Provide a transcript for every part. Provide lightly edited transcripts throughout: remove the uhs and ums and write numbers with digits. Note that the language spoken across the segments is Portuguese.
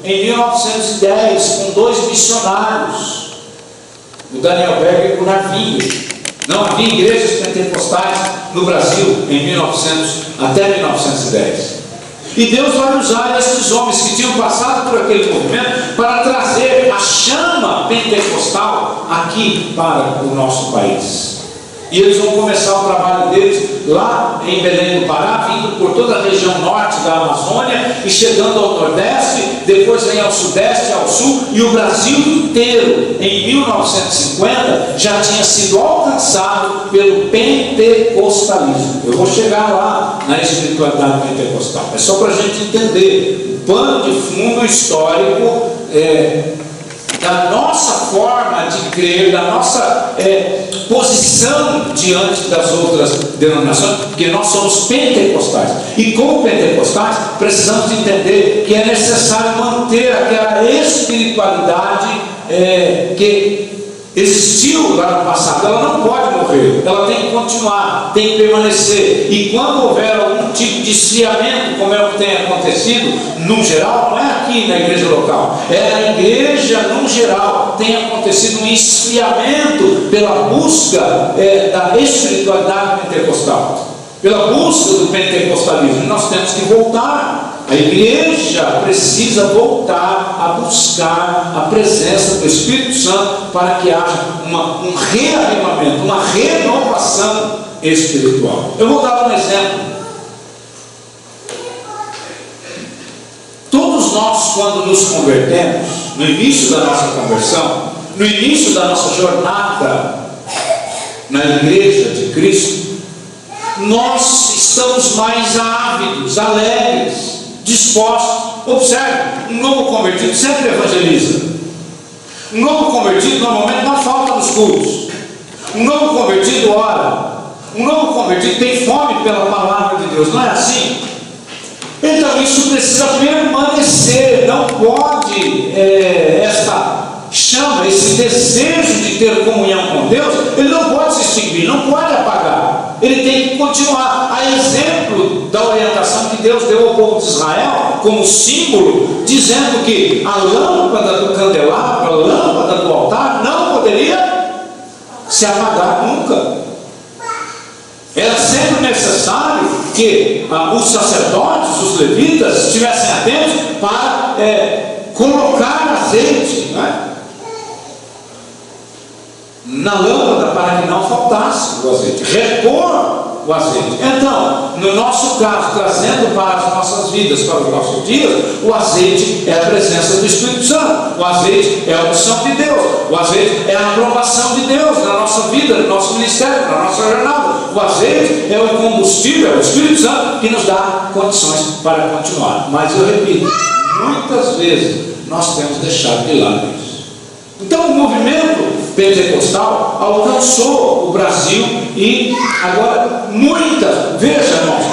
em 1910, com 2 missionários, o Daniel Berger e o Navinho. Não havia igrejas pentecostais no Brasil em 1900 até 1910. E Deus vai usar esses homens que tinham passado por aquele movimento para trazer a chama pentecostal aqui para o nosso país. E eles vão começar o trabalho deles lá em Belém do Pará, vindo por toda a região norte da Amazônia e chegando ao Nordeste, depois vem ao Sudeste, ao Sul, e o Brasil inteiro, em 1950, já tinha sido alcançado pelo pentecostalismo. Eu vou chegar lá na espiritualidade pentecostal. É só para a gente entender o pano de fundo histórico da nossa forma de crer, da nossa posição diante das outras denominações, porque nós somos pentecostais, e como pentecostais precisamos entender que é necessário manter aquela espiritualidade que existiu lá no passado. Ela não pode morrer, ela tem que continuar, tem que permanecer. E quando houver algum tipo de esfriamento, como é o que tem acontecido no geral, não é aqui na igreja local, é na igreja no geral, tem acontecido um esfriamento pela busca da espiritualidade pentecostal, pela busca do pentecostalismo. E nós temos que voltar. A igreja precisa voltar a buscar a presença do Espírito Santo para que haja um reavivamento, uma renovação espiritual. Eu vou dar um exemplo. Todos nós, quando nos convertemos, no início da nossa conversão, no início da nossa jornada na igreja de Cristo, nós estamos mais ávidos, alegres, dispostos. Observe, um novo convertido sempre evangeliza. Um novo convertido normalmente não falta nos cultos. Um novo convertido ora. Um novo convertido tem fome pela palavra de Deus. Não é assim? Então isso precisa permanecer. Não pode esta chama, esse desejo de ter comunhão com Deus, ele não pode se extinguir, não pode apagar. Ele tem que continuar. A exemplo da orientação que Deus deu ao povo de Israel como símbolo, dizendo que a lâmpada do candelabro, a lâmpada do altar não poderia se apagar nunca. Era sempre necessário que os sacerdotes, os levitas, estivessem atentos para colocar azeite, na lâmpada, para que não faltasse o azeite, repor o azeite. Então, no nosso caso, trazendo para as nossas vidas, para os nossos dias, o azeite é a presença do Espírito Santo, o azeite é a unção de Deus, o azeite é a aprovação de Deus na nossa vida, no nosso ministério, na nossa jornada. O azeite é o combustível, é o Espírito Santo que nos dá condições para continuar. Mas eu repito, muitas vezes nós temos deixado de lado isso. Então o movimento pentecostal alcançou o Brasil e agora veja, irmãos,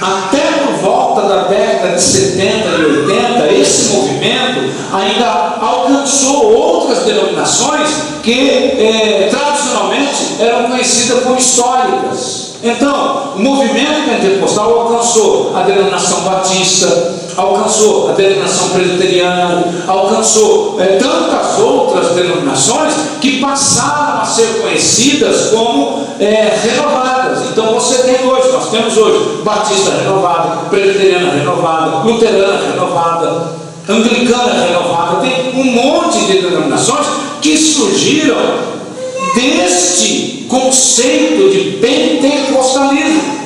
até por volta da década de 70 e 80, esse movimento ainda alcançou outras denominações que tradicionalmente eram conhecidas como históricas. Então, o movimento pentecostal alcançou a denominação batista, alcançou a denominação presbiteriana, alcançou tantas outras denominações que passaram a ser conhecidas como renovadas. Então nós temos hoje batista renovada, presbiteriana renovada, luterana renovada, anglicana renovada. Tem um monte de denominações que surgiram deste conceito de pentecostalismo,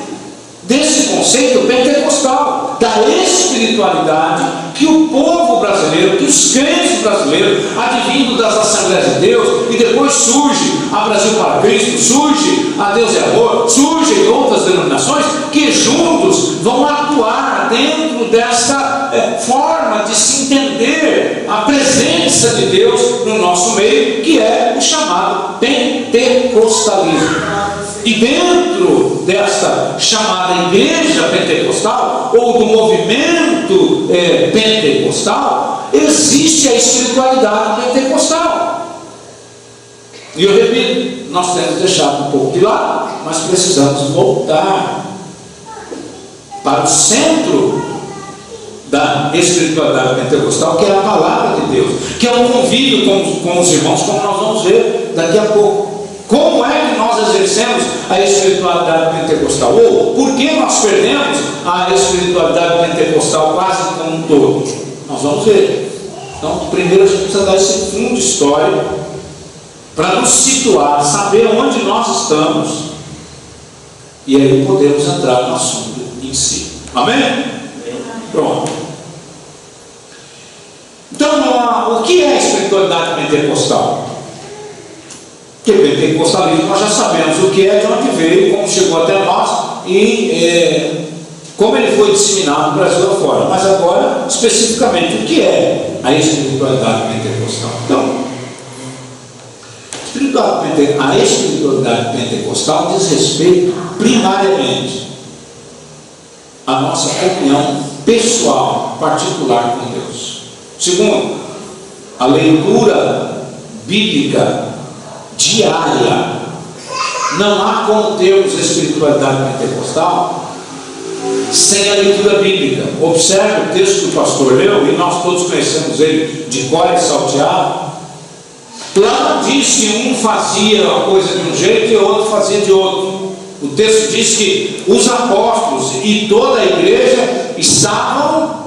desse conceito pentecostal, da espiritualidade que o povo brasileiro, que os crentes brasileiros, advindo das Assembleias de Deus, e depois surge a Brasil para Cristo, surge a Deus é Amor, surgem outras denominações que juntos vão atuar dentro dessa forma de se entender a presença de Deus no nosso meio, que é o chamado pentecostalismo. E dentro desta chamada igreja pentecostal, ou do movimento pentecostal, existe a espiritualidade pentecostal. E eu repito, nós temos deixado um pouco de lado, mas precisamos voltar para o centro da espiritualidade pentecostal, que é a palavra de Deus, que é um convívio com os irmãos, como nós vamos ver daqui a pouco. Como é que nós exercemos a espiritualidade pentecostal? Ou por que nós perdemos a espiritualidade pentecostal quase como um todo? Nós vamos ver. Então, primeiro a gente precisa dar esse fundo histórico para nos situar, saber onde nós estamos, e aí podemos entrar no assunto em si. Amém? Pronto. Então, o que é a espiritualidade pentecostal? Porque pentecostalismo nós já sabemos o que é, de onde veio, como chegou até nós e como ele foi disseminado no Brasil afora. Mas agora, especificamente, o que é a espiritualidade pentecostal? Então, a espiritualidade pentecostal diz respeito primariamente à nossa comunhão pessoal, particular com Deus. Segundo, a leitura bíblica diária. Não há como termos espiritualidade pentecostal sem a leitura bíblica. Observe o texto que o pastor leu, e nós todos conhecemos ele de cor e salteado. Lá diz que um fazia uma coisa de um jeito e o outro fazia de outro. O texto diz que os apóstolos e toda a igreja estavam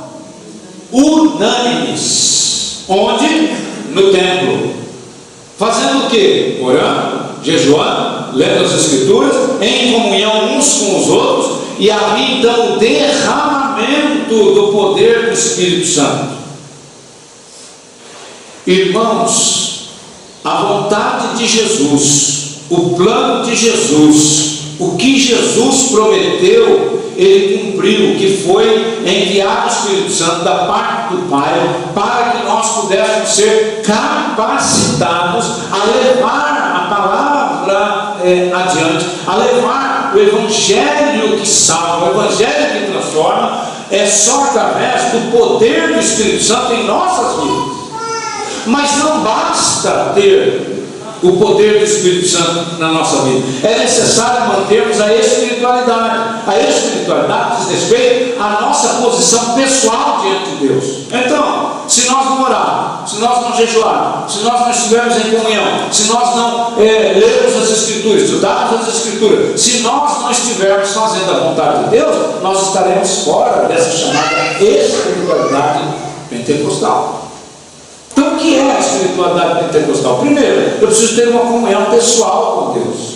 unânimes. Onde? No templo. Fazendo o quê? Orando, jejuando, lendo as Escrituras, em comunhão uns com os outros, e havia então o derramamento do poder do Espírito Santo. Irmãos, a vontade de Jesus, o plano de Jesus, o que Jesus prometeu, ele cumpriu, que foi enviar o Espírito Santo da parte do Pai, para que nós pudéssemos ser capacitados a levar a palavra adiante, a levar o Evangelho que salva, o Evangelho que transforma. É só através do poder do Espírito Santo em nossas vidas. Mas não basta ter o poder do Espírito Santo na nossa vida. É necessário mantermos a espiritualidade. A espiritualidade diz respeito à nossa posição pessoal diante de Deus. Então, se nós não orarmos, se nós não jejuarmos, se nós não estivermos em comunhão, se nós não lermos as Escrituras, estudarmos as Escrituras, se nós não estivermos fazendo a vontade de Deus, nós estaremos fora dessa chamada espiritualidade pentecostal. Então, o que é a espiritualidade pentecostal? Primeiro, eu preciso ter uma comunhão pessoal com Deus.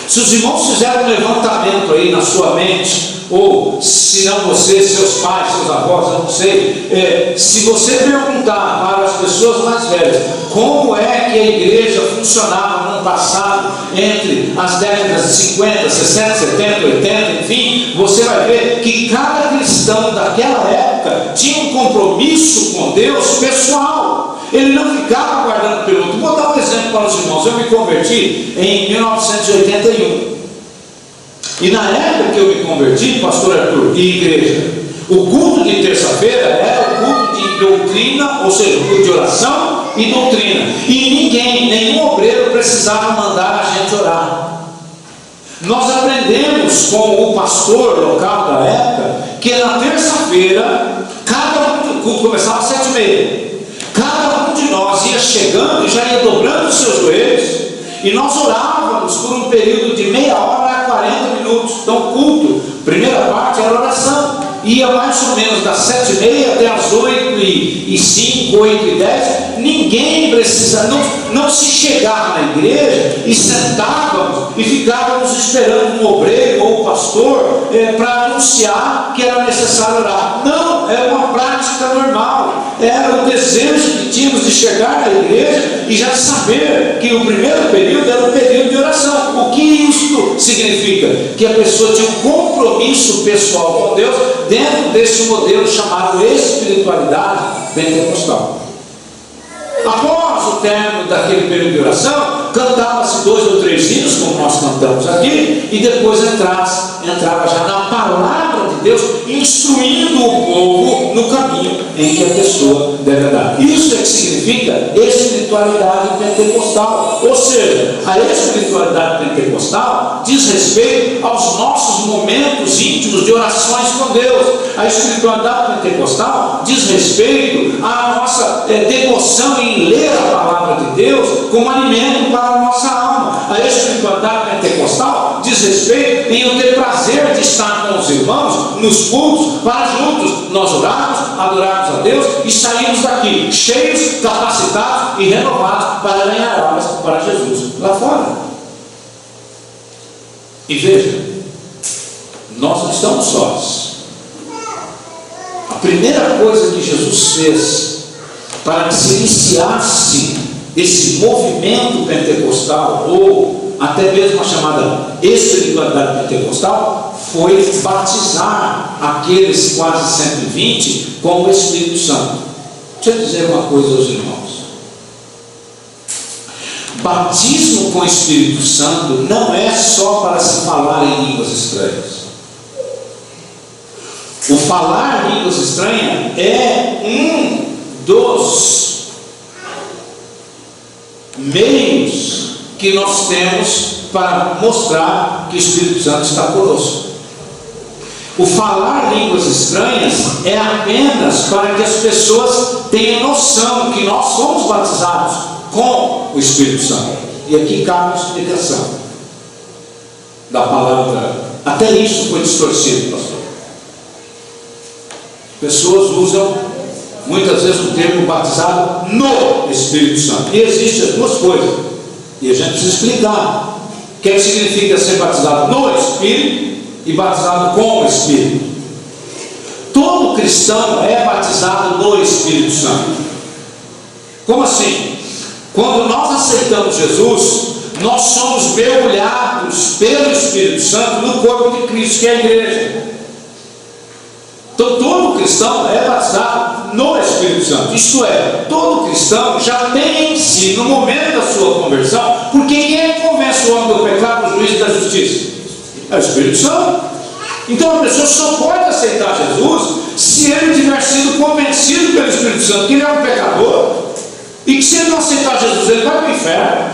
Se os irmãos fizerem um levantamento aí na sua mente, ou se não você, seus pais, seus avós, eu não sei, se você perguntar para as pessoas mais velhas como é que a igreja funcionava no passado, entre as décadas de 50, 60, 70, 80, enfim, você vai ver que cada cristão daquela época tinha um compromisso com Deus pessoal. Ele não ficava guardando pelo outro. Vou dar um exemplo para os irmãos. Eu me converti em 1981. E na época que eu me converti, pastor Arthur, e igreja, o culto de terça-feira era o culto de doutrina, ou seja, o culto de oração e doutrina. E nenhum obreiro precisava mandar a gente orar. Nós aprendemos com o pastor local da época que na terça-feira, o culto começava às 7h30. Cada um de nós ia chegando e já ia dobrando os seus joelhos, e nós orávamos por um período de meia hora a 40 minutos. Então, o culto, primeira parte era oração, ia mais ou menos das 7h30 até as 8h05, 8h10. Ninguém precisa, não se chegava na igreja e sentávamos e ficávamos esperando um obreiro ou um pastor para anunciar que era necessário orar. Não, era uma prática normal. Era o desejo que tínhamos de chegar na igreja e já saber que o primeiro período era o período de oração. O que isso significa? Que a pessoa tinha um compromisso pessoal com Deus dentro desse modelo chamado espiritualidade pentecostal. Após o término daquele período de oração, cantava-se 2 ou 3 hinos, como nós cantamos aqui, e depois entrava já na palavra palavra de Deus, instruindo o povo no caminho em que a pessoa deve andar. Isso é que significa espiritualidade pentecostal. Ou seja, a espiritualidade pentecostal diz respeito aos nossos momentos íntimos de orações com Deus. A espiritualidade pentecostal diz respeito à nossa devoção em ler a palavra de Deus como alimento para a nossa alma. A espiritualidade pentecostal diz respeito em eu ter prazer de estar com os irmãos nos cultos, para juntos nós orarmos, adorarmos a Deus e sairmos daqui cheios, capacitados e renovados para ganhar almas para Jesus lá fora. E veja, nós não estamos sós. A primeira coisa que Jesus fez para que se iniciasse esse movimento pentecostal, ou até mesmo a chamada espiritualidade pentecostal, foi batizar aqueles quase 120 com o Espírito Santo. Deixa eu dizer uma coisa aos irmãos: batismo com o Espírito Santo não é só para se falar em línguas estranhas. O falar em línguas estranhas é um dos meios que nós temos para mostrar que o Espírito Santo está conosco. O falar línguas estranhas é apenas para que as pessoas tenham noção que nós somos batizados com o Espírito Santo. E aqui cabe a explicação da palavra. Até isso foi distorcido, pastor. Pessoas usam muitas vezes o termo batizado no Espírito Santo. E existem as duas coisas. E a gente precisa explicar o que significa ser batizado no Espírito e batizado com o Espírito. Todo cristão é batizado no Espírito Santo. Como assim? Quando nós aceitamos Jesus, nós somos mergulhados pelo Espírito Santo no corpo de Cristo, que é a igreja. Então todo cristão é batizado no Espírito Santo. Isto é, todo cristão já tem em si, no momento da sua conversão, porque quem convence o homem do pecado, do juízo e da justiça? É o Espírito Santo. Então a pessoa só pode aceitar Jesus se ele tiver sido convencido pelo Espírito Santo que ele é um pecador, e que se ele não aceitar Jesus ele vai para o inferno,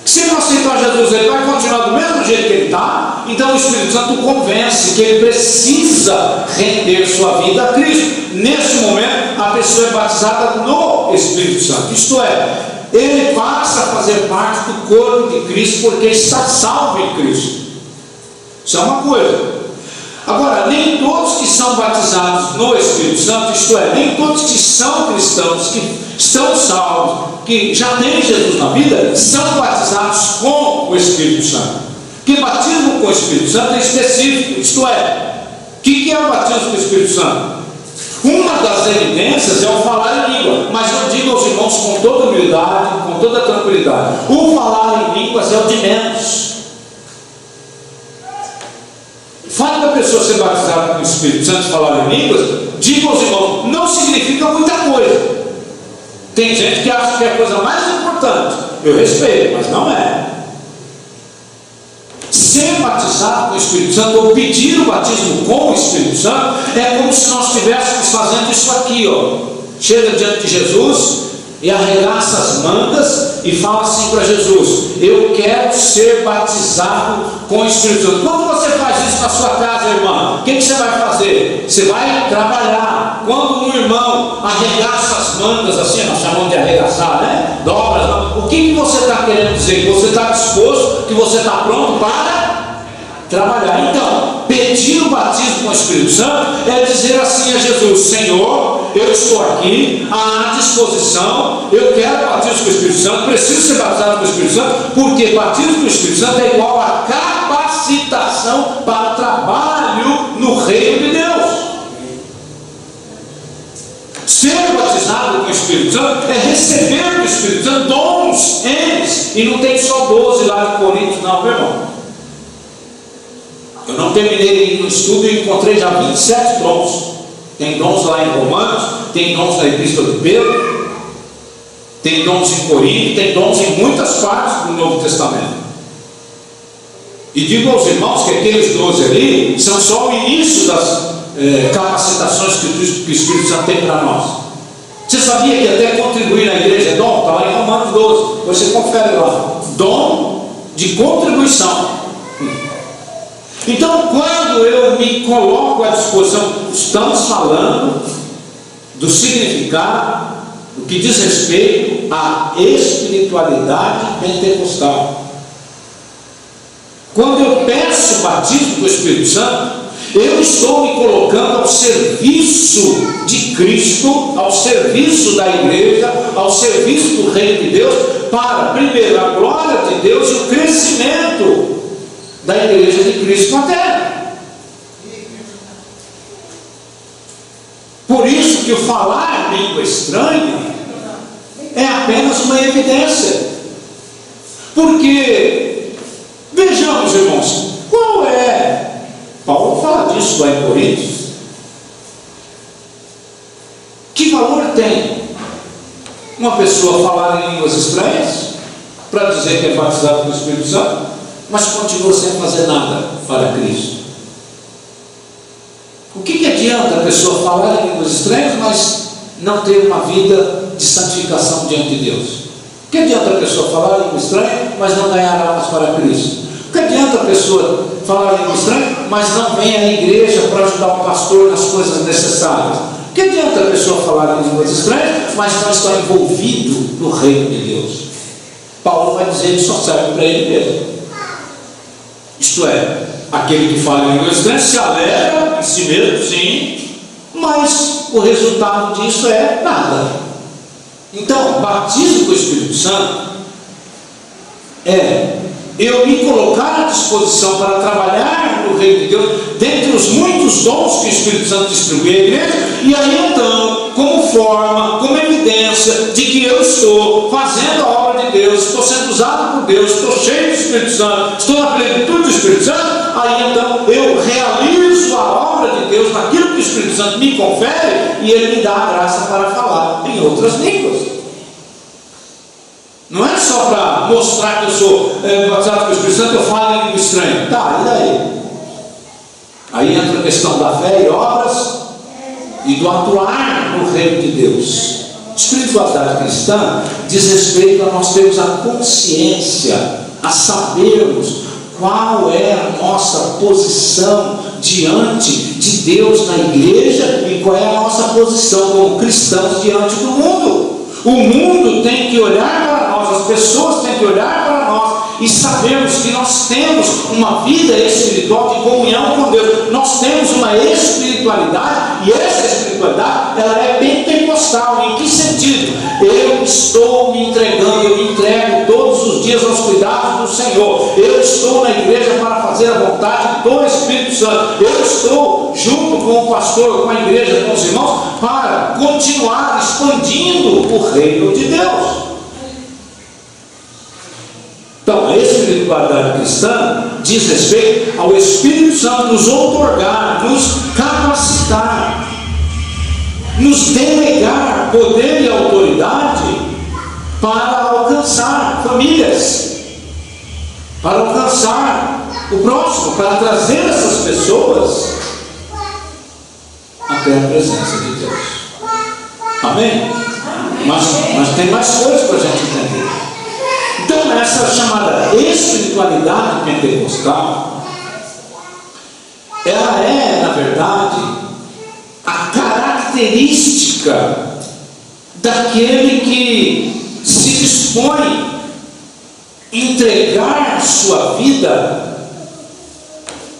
que se ele não aceitar Jesus ele vai continuar do mesmo jeito que ele está. Então o Espírito Santo convence que ele precisa render sua vida a Cristo. Nesse momento a pessoa é batizada no Espírito Santo, isto é, ele passa a fazer parte do corpo de Cristo porque está salvo em Cristo. Isso é uma coisa. Agora, nem todos que são batizados no Espírito Santo, isto é, nem todos que são cristãos, que estão salvos, que já têm Jesus na vida, são batizados com o Espírito Santo. Porque batismo com o Espírito Santo é específico, isto é, o que é o batismo com o Espírito Santo? Uma das evidências é o falar em língua, mas eu digo aos irmãos com toda humildade, com toda tranquilidade, o falar em línguas é o de menos. O fato da pessoa ser batizada com o Espírito Santo e falar em línguas, digo aos irmãos, não significa muita coisa. Tem gente que acha que é a coisa mais importante. Eu respeito, mas não é. Ser batizado com o Espírito Santo, ou pedir o batismo com o Espírito Santo, é como se nós estivéssemos fazendo isso aqui, ó. Chega diante de Jesus e arregaça as mangas e fala assim para Jesus: eu quero ser batizado com o Espírito Santo. Quando você faz isso na sua casa, irmão, o que você vai fazer? Você vai trabalhar. Quando um irmão arregaça as mangas, assim, nós chamamos de arregaçar, né? Dobra, o que você está querendo dizer? Que você está disposto, que você está pronto para trabalhar. Então, pedir o batismo com o Espírito Santo é dizer assim a Jesus: Senhor, eu estou aqui à disposição, eu quero batismo com o Espírito Santo, preciso ser batizado com o Espírito Santo, porque batismo com o Espírito Santo é igual a capacitação para o trabalho no reino de Deus. Ser batizado com o Espírito Santo é receber do Espírito Santo dons, eles, e não tem só 12 lá em Coríntios, não, meu irmão. Eu não terminei no estudo e encontrei já 27 dons. Tem dons lá em Romanos, tem dons na Epístola de Pedro, tem dons em Corinto, tem dons em muitas partes do Novo Testamento. E digo aos irmãos que aqueles 12 ali são só o início das capacitações que o Espírito Santo tem para nós. Você sabia que até contribuir na igreja é dom? Está lá em Romanos 12, você confere lá. Dom de contribuição. Então, quando eu me coloco à disposição, estamos falando do significado, do que diz respeito à espiritualidade pentecostal. Quando eu peço o batismo do Espírito Santo, eu estou me colocando ao serviço de Cristo, ao serviço da igreja, ao serviço do reino de Deus, para, primeiro, a glória de Deus e o crescimento da igreja de Cristo na terra. Por isso que o falar em língua estranha é apenas uma evidência. Porque, vejamos, irmãos, qual é... Paulo fala disso lá em Coríntios. Que valor tem uma pessoa falar em línguas estranhas para dizer que é batizado pelo Espírito Santo, mas continua sem fazer nada para Cristo? O que adianta a pessoa falar em línguas estranhas, mas não ter uma vida de santificação diante de Deus? O que adianta a pessoa falar em língua estranha, mas não ganhar almas para Cristo? O que adianta a pessoa falar língua estranha, mas não vem à igreja para ajudar o pastor nas coisas necessárias? O que adianta a pessoa falar em línguas estranhas, mas não está envolvido no reino de Deus? Paulo vai dizer que só serve para ele mesmo. Isto é, aquele que fala em línguas estranhas se alegra em si mesmo, sim, mas o resultado disso é nada. Então, batismo com o Espírito Santo é eu me colocar à disposição para trabalhar no reino de Deus, dentre os muitos dons que o Espírito Santo distribui à igreja, e aí então, como forma, como evidência de que eu estou fazendo a obra de Deus, estou sendo usado por Deus, estou cheio do Espírito Santo, estou na plenitude do Espírito Santo, aí então eu realizo a obra de Deus naquilo que o Espírito Santo me confere, e Ele me dá a graça para falar em outras línguas. Não é só para mostrar que eu sou batizado com o Espírito Santo, eu falo em língua estranha. Tá, e daí? Aí entra a questão da fé e obras e do atuar no reino de Deus. Espiritualidade cristã diz respeito a nós termos a consciência, a sabermos qual é a nossa posição diante de Deus na igreja e qual é a nossa posição como cristãos diante do mundo. O mundo tem que olhar para nós, as pessoas têm que olhar para nós e sabermos que nós temos uma vida espiritual de comunhão com Deus. Nós temos uma espiritualidade, e essa espiritualidade ela é pentecostal. Em que sentido? Eu estou me entregando, eu me entrego todos os dias aos cuidados do Senhor. Eu estou na igreja para fazer a vontade do Espírito Santo. Eu estou junto com o pastor, com a igreja, com os irmãos, para continuar expandindo o reino de Deus. Então, a espiritualidade cristã diz respeito ao Espírito Santo nos outorgar, nos capacitar, nos delegar poder e autoridade para alcançar famílias, para alcançar o próximo, para trazer essas pessoas até a presença de Deus. Amém? Mas tem mais coisas para a gente entender. Então, essa chamada espiritualidade pentecostal, ela é, na verdade, a característica daquele que se dispõe a entregar sua vida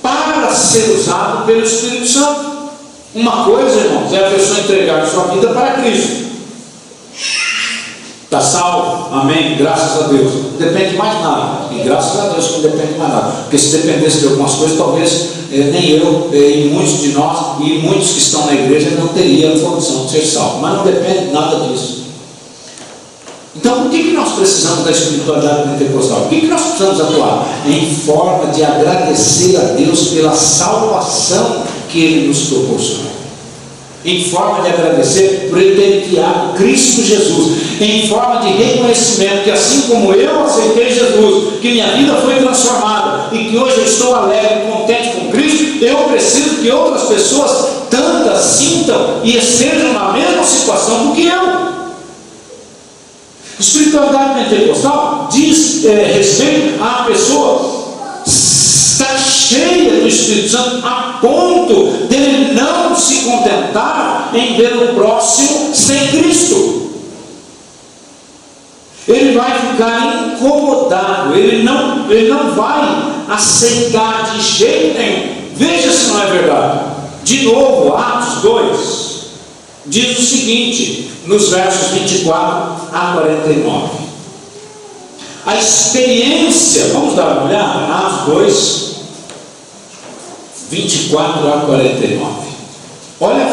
para ser usado pelo Espírito Santo. Uma coisa, irmãos, é a pessoa entregar sua vida para Cristo. Está salvo, amém, graças a Deus. Não depende mais nada, e graças a Deus que não depende mais nada, porque se dependesse de algumas coisas, talvez nem eu, e muitos de nós, e muitos que estão na igreja não teriam a condição de ser salvo, mas não depende nada disso. Então, por que nós precisamos da espiritualidade pentecostal? Por que nós precisamos atuar? Em forma de agradecer a Deus pela salvação que Ele nos proporcionou. Em forma de agradecer por Ele ter enviado Cristo Jesus, em forma de reconhecimento que assim como eu aceitei Jesus, que minha vida foi transformada, e que hoje eu estou alegre, contente com Cristo, eu preciso que outras pessoas tantas sintam e estejam na mesma situação do que eu. Espiritualidade pentecostal diz respeito à pessoa estar cheia do Espírito Santo a ponto dele não se contentar em ver o próximo sem Cristo. Ele vai ficar incomodado, ele não vai aceitar de jeito nenhum. Veja se não é verdade. De novo, Atos 2 diz o seguinte, nos versos 24 a 49. A experiência, vamos dar uma olhada, Atos 2, 24 a 49. Olha,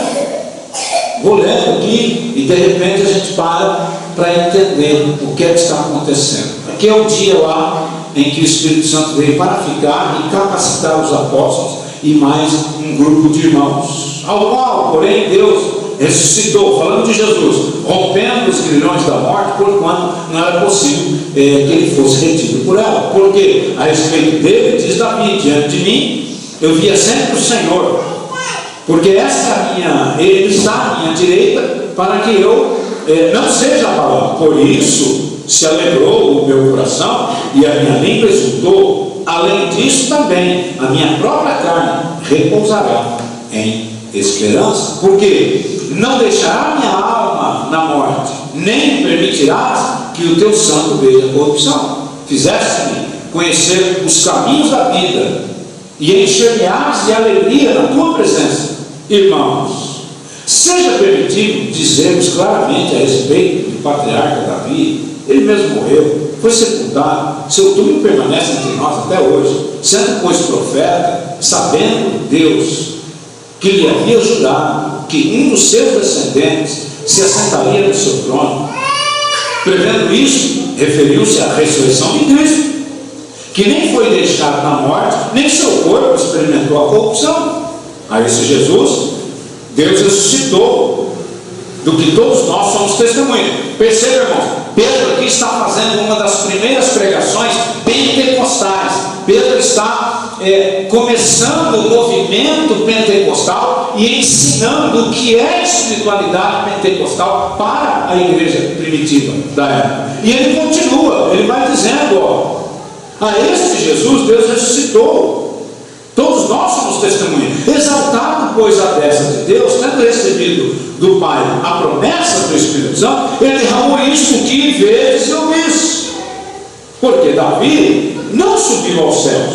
vou lendo aqui e de repente a gente para entender o que é que está acontecendo. Aqui é o dia lá em que o Espírito Santo veio para ficar e capacitar os apóstolos e mais um grupo de irmãos, ao qual, porém, Deus ressuscitou, falando de Jesus, rompendo os grilhões da morte, porquanto não era possível que ele fosse retido por ela. Porque a respeito dele, diz Davi, diante de mim, eu via sempre o Senhor, porque ele está à minha direita, para que eu não seja abalado. Por isso se alegrou o meu coração e a minha língua exultou. Além disso também, a minha própria carne repousará em esperança, porque não deixará minha alma na morte, nem permitirás que o teu santo veja corrupção. Fizeste-me conhecer os caminhos da vida, e encher-me-ás de alegria na tua presença. Irmãos, seja permitido dizermos claramente a respeito do patriarca Davi. Ele mesmo morreu, foi sepultado, seu túmulo permanece entre nós até hoje, sendo pois profeta, sabendo Deus que lhe havia jurado que um dos seus descendentes se assentaria no seu trono. Prevendo isso, referiu-se à ressurreição de Cristo, que nem foi deixado na morte, nem seu corpo experimentou a corrupção. A esse Jesus, Deus ressuscitou, do que todos nós somos testemunhas. Perceba, irmãos, Pedro aqui está fazendo uma das primeiras pregações pentecostais. Pedro está começando o movimento pentecostal e ensinando o que é espiritualidade pentecostal para a igreja primitiva da época. E ele continua, ele vai dizendo, a este Jesus Deus ressuscitou. Todos nós somos testemunhas. Exaltado, pois, a destra de Deus, tendo recebido do Pai a promessa do Espírito Santo, ele derramou isto que vedes e ouvis. Porque Davi não subiu aos céus,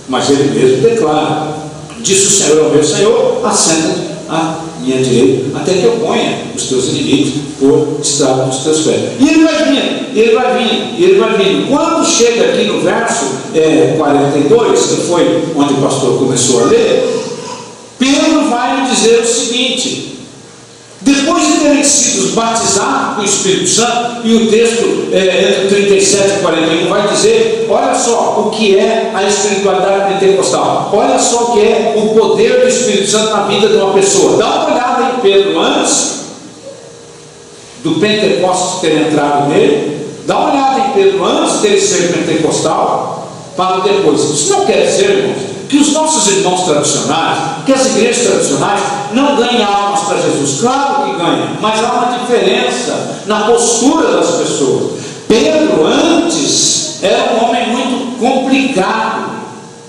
mas ele mesmo declara: disse o Senhor ao meu Senhor, assenta-te à minha direita, até que eu ponha os teus inimigos por estrado dos teus pés. E ele vai vindo, ele vai vindo, ele vai vindo. Quando chega aqui no verso 42, que foi onde o pastor começou a ler, Pedro vai dizer o seguinte: depois de terem sido batizados com o Espírito Santo, e o texto entre 37 e 41 vai dizer, olha só o que é a espiritualidade pentecostal, olha só o que é o poder do Espírito Santo na vida de uma pessoa. Dá uma olhada em Pedro antes do Pentecostes ter entrado nele, dá uma olhada em Pedro antes dele ser pentecostal, para depois. Isso não quer dizer, irmãos, que os nossos irmãos tradicionais, que as igrejas tradicionais não ganhem almas para Jesus. Claro que ganham, mas há uma diferença na postura das pessoas. Pedro antes era um homem muito complicado.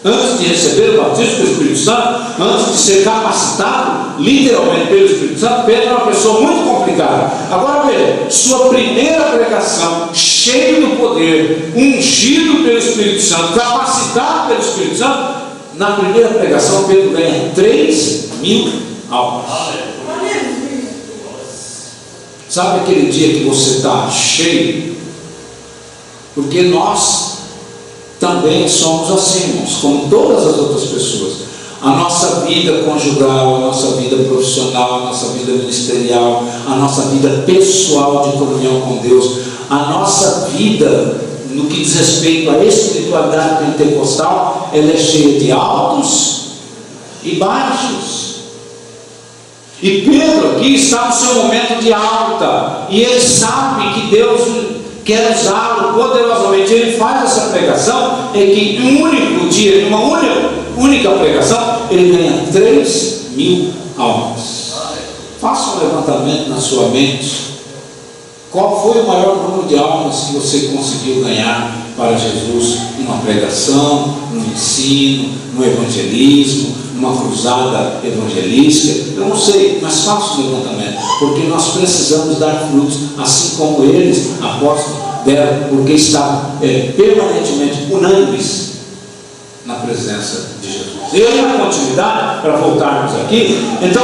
Antes de receber o batismo do Espírito Santo, antes de ser capacitado literalmente pelo Espírito Santo, Pedro era uma pessoa muito complicada. Agora veja, sua primeira pregação, cheio do poder, ungido pelo Espírito Santo, capacitado pelo Espírito Santo, na primeira pregação Pedro ganha 3.000 almas. Sabe aquele dia que você está cheio? Porque nós também somos assim, irmãos, como todas as outras pessoas. A nossa vida conjugal, a nossa vida profissional, a nossa vida ministerial, a nossa vida pessoal de comunhão com Deus, a nossa vida no que diz respeito à espiritualidade pentecostal, ela é cheia de altos e baixos. E Pedro aqui está no seu momento de alta, e ele sabe que quer usá-lo poderosamente. Ele faz essa pregação em que em um único dia, em uma única pregação, ele ganha 3.000 almas. Faça um levantamento na sua mente. Qual foi o maior número de almas que você conseguiu ganhar para Jesus numa pregação, num ensino, no evangelismo, numa cruzada evangelística? Eu não sei, mas faça um levantamento, porque nós precisamos dar frutos, assim como eles, apóstolos, deram, porque estavam permanentemente unânimes na presença de Jesus. E aí, na continuidade, para voltarmos aqui, então,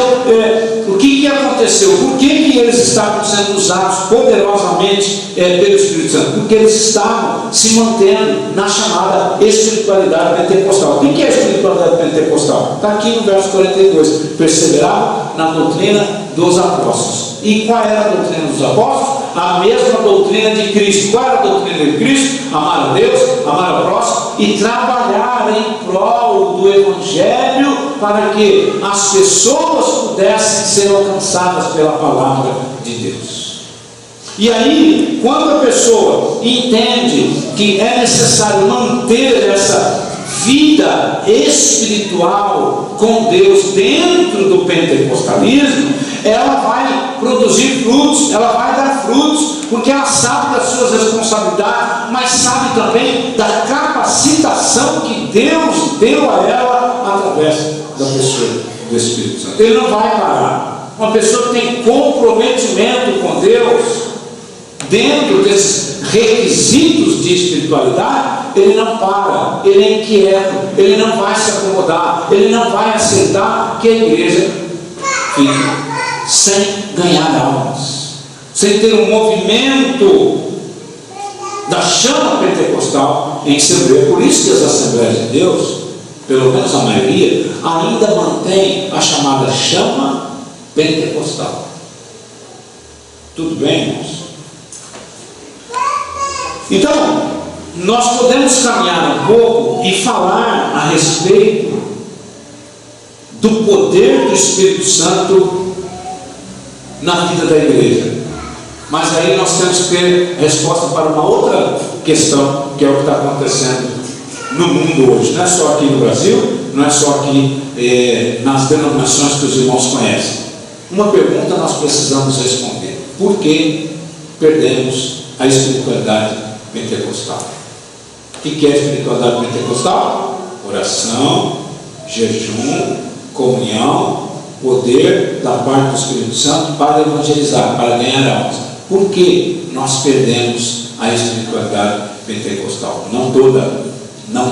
o que aconteceu? Por que eles estavam sendo usados poderosamente pelo Espírito Santo? Porque eles estavam se mantendo na chamada espiritualidade pentecostal. O que é a espiritualidade pentecostal? Está aqui no verso 42. Perseveravam na doutrina dos apóstolos. E qual era a doutrina dos apóstolos? A mesma doutrina de Cristo. Qual era a doutrina de Cristo? Amar a Deus, amar ao próximo e trabalhar em prol do Evangelho para que as pessoas pudessem ser alcançadas pela palavra de Deus. E aí, quando a pessoa entende que é necessário manter essa vida espiritual com Deus dentro do pentecostalismo, ela vai produzir frutos, ela vai dar frutos, porque ela sabe das suas responsabilidades, mas sabe também da capacitação que Deus deu a ela através da pessoa do Espírito Santo. Ele não vai parar. Uma pessoa que tem comprometimento com Deus, dentro desses requisitos de espiritualidade, ele não para, ele é inquieto, ele não vai se acomodar, ele não vai aceitar que a igreja fique sem ganhar almas, sem ter um movimento da chama pentecostal em seu meio. Por isso que as Assembleias de Deus, pelo menos a maioria, ainda mantém a chamada chama pentecostal. Tudo bem, irmãos? Então, nós podemos caminhar um pouco e falar a respeito do poder do Espírito Santo na vida da igreja. Mas aí nós temos que ter resposta para uma outra questão, que é o que está acontecendo no mundo hoje. Não é só aqui no Brasil, não é só aqui nas denominações que os irmãos conhecem. Uma pergunta nós precisamos responder: por que perdemos a espiritualidade pentecostal? O que é a espiritualidade pentecostal? Oração, jejum, comunhão, poder da parte do Espírito Santo para evangelizar, para ganhar almas. Por que nós perdemos a espiritualidade pentecostal? Não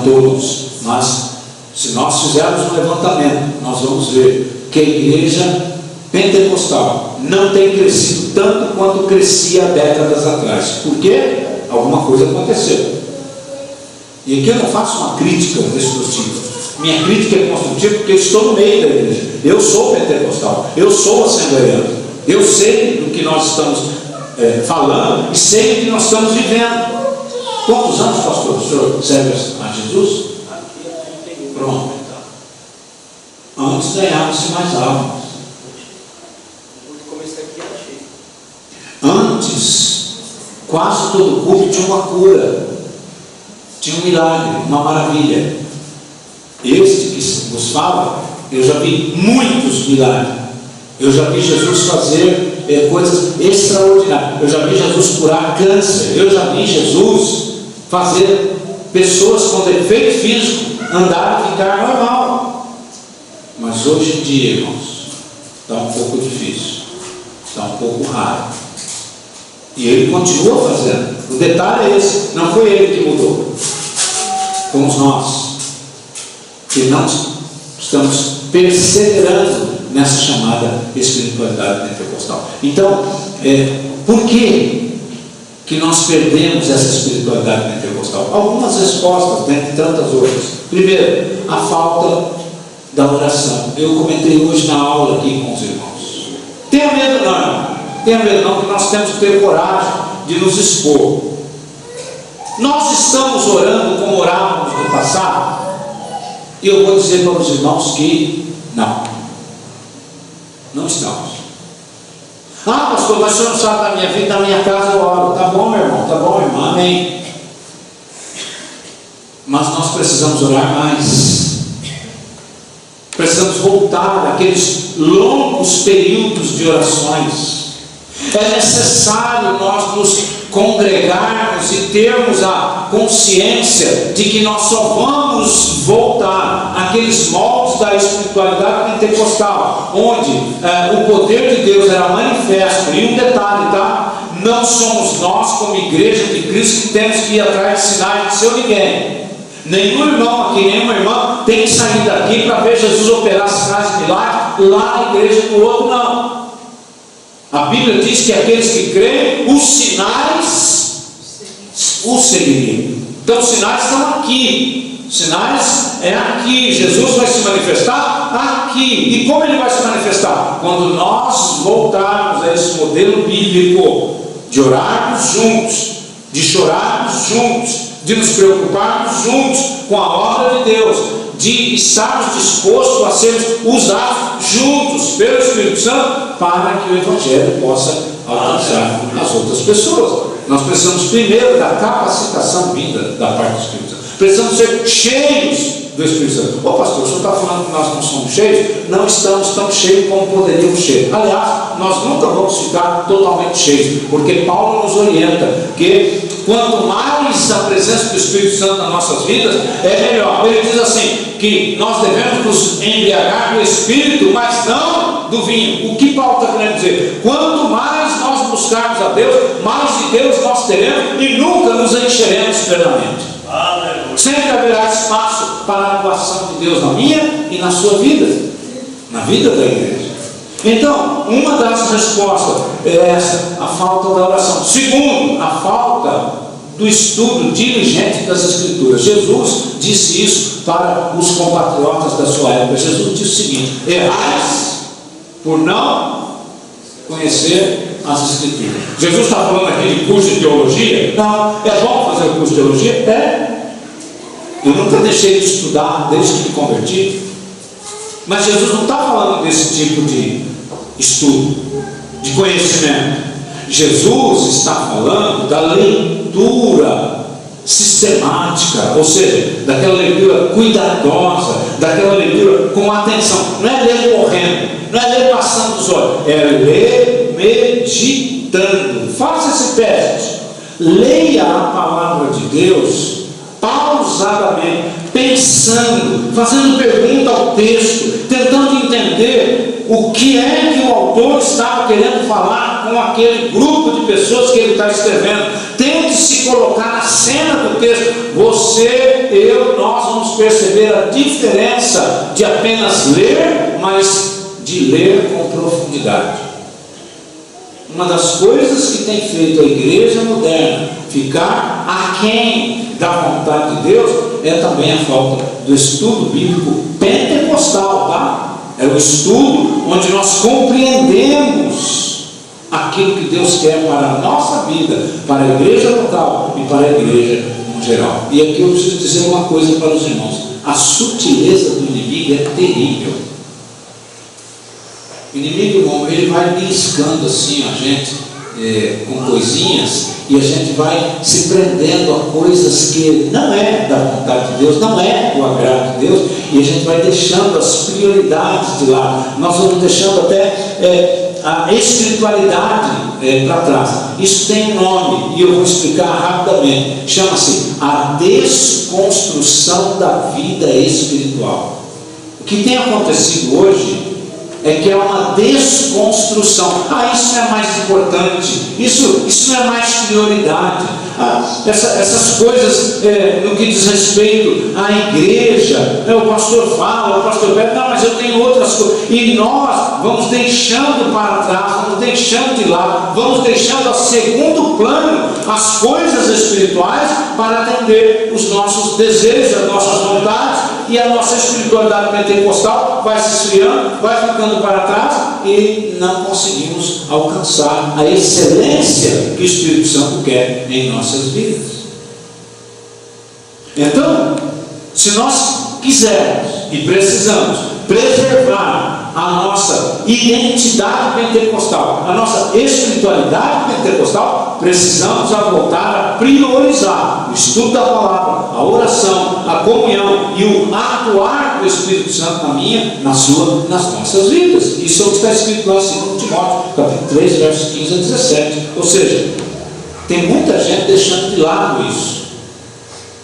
todos, mas se nós fizermos um levantamento, nós vamos ver que a igreja pentecostal não tem crescido tanto quanto crescia há décadas atrás. Por quê? Alguma coisa aconteceu. E aqui eu não faço uma crítica destrutiva. Minha crítica é construtiva porque eu estou no meio da igreja. Eu sou pentecostal, eu sou assembleano, eu sei do que nós estamos falando e sei do que nós estamos vivendo. Quantos anos, pastor, o senhor serve a Jesus? Pronto. Antes ganhava-se mais almas. Antes, quase todo culto tinha uma cura, tinha um milagre, uma maravilha. Este que vos fala, eu já vi muitos milagres. Eu já vi Jesus fazer coisas extraordinárias. Eu já vi Jesus curar câncer. Eu já vi Jesus fazer pessoas com defeito físico andar e ficar normal. Mas hoje em dia, irmãos, está um pouco difícil, está um pouco raro. E ele continua fazendo. O detalhe é esse: não foi ele que mudou, fomos nós que não estamos perseverando nessa chamada espiritualidade pentecostal. Então, por que nós perdemos essa espiritualidade pentecostal? Algumas respostas, dentre tantas outras. Primeiro, a falta da oração. Eu comentei hoje na aula aqui com os irmãos. Tenha medo não, que nós temos que ter coragem de nos expor. Nós estamos orando como orávamos no passado? E eu vou dizer para os irmãos que não estamos. Ah, pastor, mas o senhor não sabe da minha vida, da minha casa eu oro. Tá bom, meu irmão, Amém. Mas nós precisamos orar mais. Precisamos voltar àqueles longos períodos de orações. É necessário nós nos congregarmos e termos a consciência de que nós só vamos voltar àqueles moldes da espiritualidade pentecostal, onde o poder de Deus era manifesto. E um detalhe, tá? Não somos nós, como igreja de Cristo, que temos que ir atrás de sinais de seu ninguém. Nenhum irmão aqui, nenhuma irmã tem que sair daqui para ver Jesus operar sinais de milagres lá na igreja do outro, não. A Bíblia diz que aqueles que creem, os sinais os seguiriam. Então os sinais estão aqui. Os sinais é aqui. Jesus vai se manifestar aqui. E como ele vai se manifestar? Quando nós voltarmos a esse modelo bíblico de orarmos juntos, de chorarmos juntos, de nos preocuparmos juntos com a obra de Deus, de estarmos dispostos a sermos usados juntos pelo Espírito Santo para que o Evangelho possa alcançar as outras pessoas. Nós precisamos primeiro da capacitação vinda da parte do Espírito Santo. Precisamos ser cheios do Espírito Santo. Ô pastor, o senhor está falando que nós não somos cheios? Não estamos tão cheios como poderíamos ser. Aliás, nós nunca vamos ficar totalmente cheios, porque Paulo nos orienta que quanto mais a presença do Espírito Santo nas nossas vidas, é melhor. Ele diz assim, que nós devemos nos embriagar do Espírito, mas não do vinho. O que Paulo está querendo dizer? Quanto mais nós buscarmos a Deus, mais de Deus nós teremos e nunca nos encheremos plenamente. Sempre haverá espaço para a atuação de Deus na minha e na sua vida, na vida da igreja. Então, uma das respostas é essa, a falta da oração. Segundo, a falta do estudo diligente das Escrituras. Jesus disse isso para os compatriotas da sua época. Jesus disse o seguinte: errais por não conhecer as Escrituras. Jesus está falando aqui de curso de teologia? Não. É bom fazer o curso de teologia? É. Eu nunca deixei de estudar desde que me converti. Mas Jesus não está falando desse tipo de estudo, de conhecimento. Jesus está falando da leitura sistemática, ou seja, daquela leitura cuidadosa, daquela leitura com atenção. Não é ler correndo, não é ler passando os olhos, é ler meditando. Faça esse teste. Leia a palavra de Deus pausadamente, pensando, fazendo pergunta ao texto, tentando entender o que é que o autor estava querendo falar com aquele grupo de pessoas que ele está escrevendo. Tente se colocar na cena do texto. Você, eu, nós vamos perceber a diferença de apenas ler, mas de ler com profundidade. Uma das coisas que tem feito a igreja moderna ficar aquém da vontade de Deus é também a falta do estudo bíblico pentecostal, tá? É o estudo onde nós compreendemos aquilo que Deus quer para a nossa vida, para a igreja local e para a igreja no geral. E aqui eu preciso dizer uma coisa para os irmãos: a sutileza do inimigo é terrível. O inimigo, irmão, ele vai beliscando assim a gente com coisinhas, e a gente vai se prendendo a coisas que não é da vontade de Deus, não é do agrado de Deus, e a gente vai deixando as prioridades de lado. Nós vamos deixando até a espiritualidade para trás. Isso tem um nome, e eu vou explicar rapidamente. Chama-se a desconstrução da vida espiritual. O que tem acontecido hoje é que é uma desconstrução. Isso é mais importante, isso não é mais prioridade. Essas coisas no que diz respeito à igreja, o pastor fala, o pastor pede, não, mas eu tenho outras coisas. E nós vamos deixando para trás, vamos deixando de lado, vamos deixando a segundo plano as coisas espirituais para atender os nossos desejos, as nossas vontades, e a nossa espiritualidade pentecostal vai se esfriando, vai ficando para trás e não conseguimos alcançar a excelência que o Espírito Santo quer em nossas vidas. Então, se nós quisermos e precisamos preservar a nossa identidade pentecostal, a nossa espiritualidade pentecostal, precisamos voltar a priorizar o estudo da palavra, a oração, a comunhão e o atuar do Espírito Santo nas nossas vidas. Isso é o que está escrito lá em 2 Timóteo, capítulo 3, versos 15 a 17. Ou seja, tem muita gente deixando de lado isso.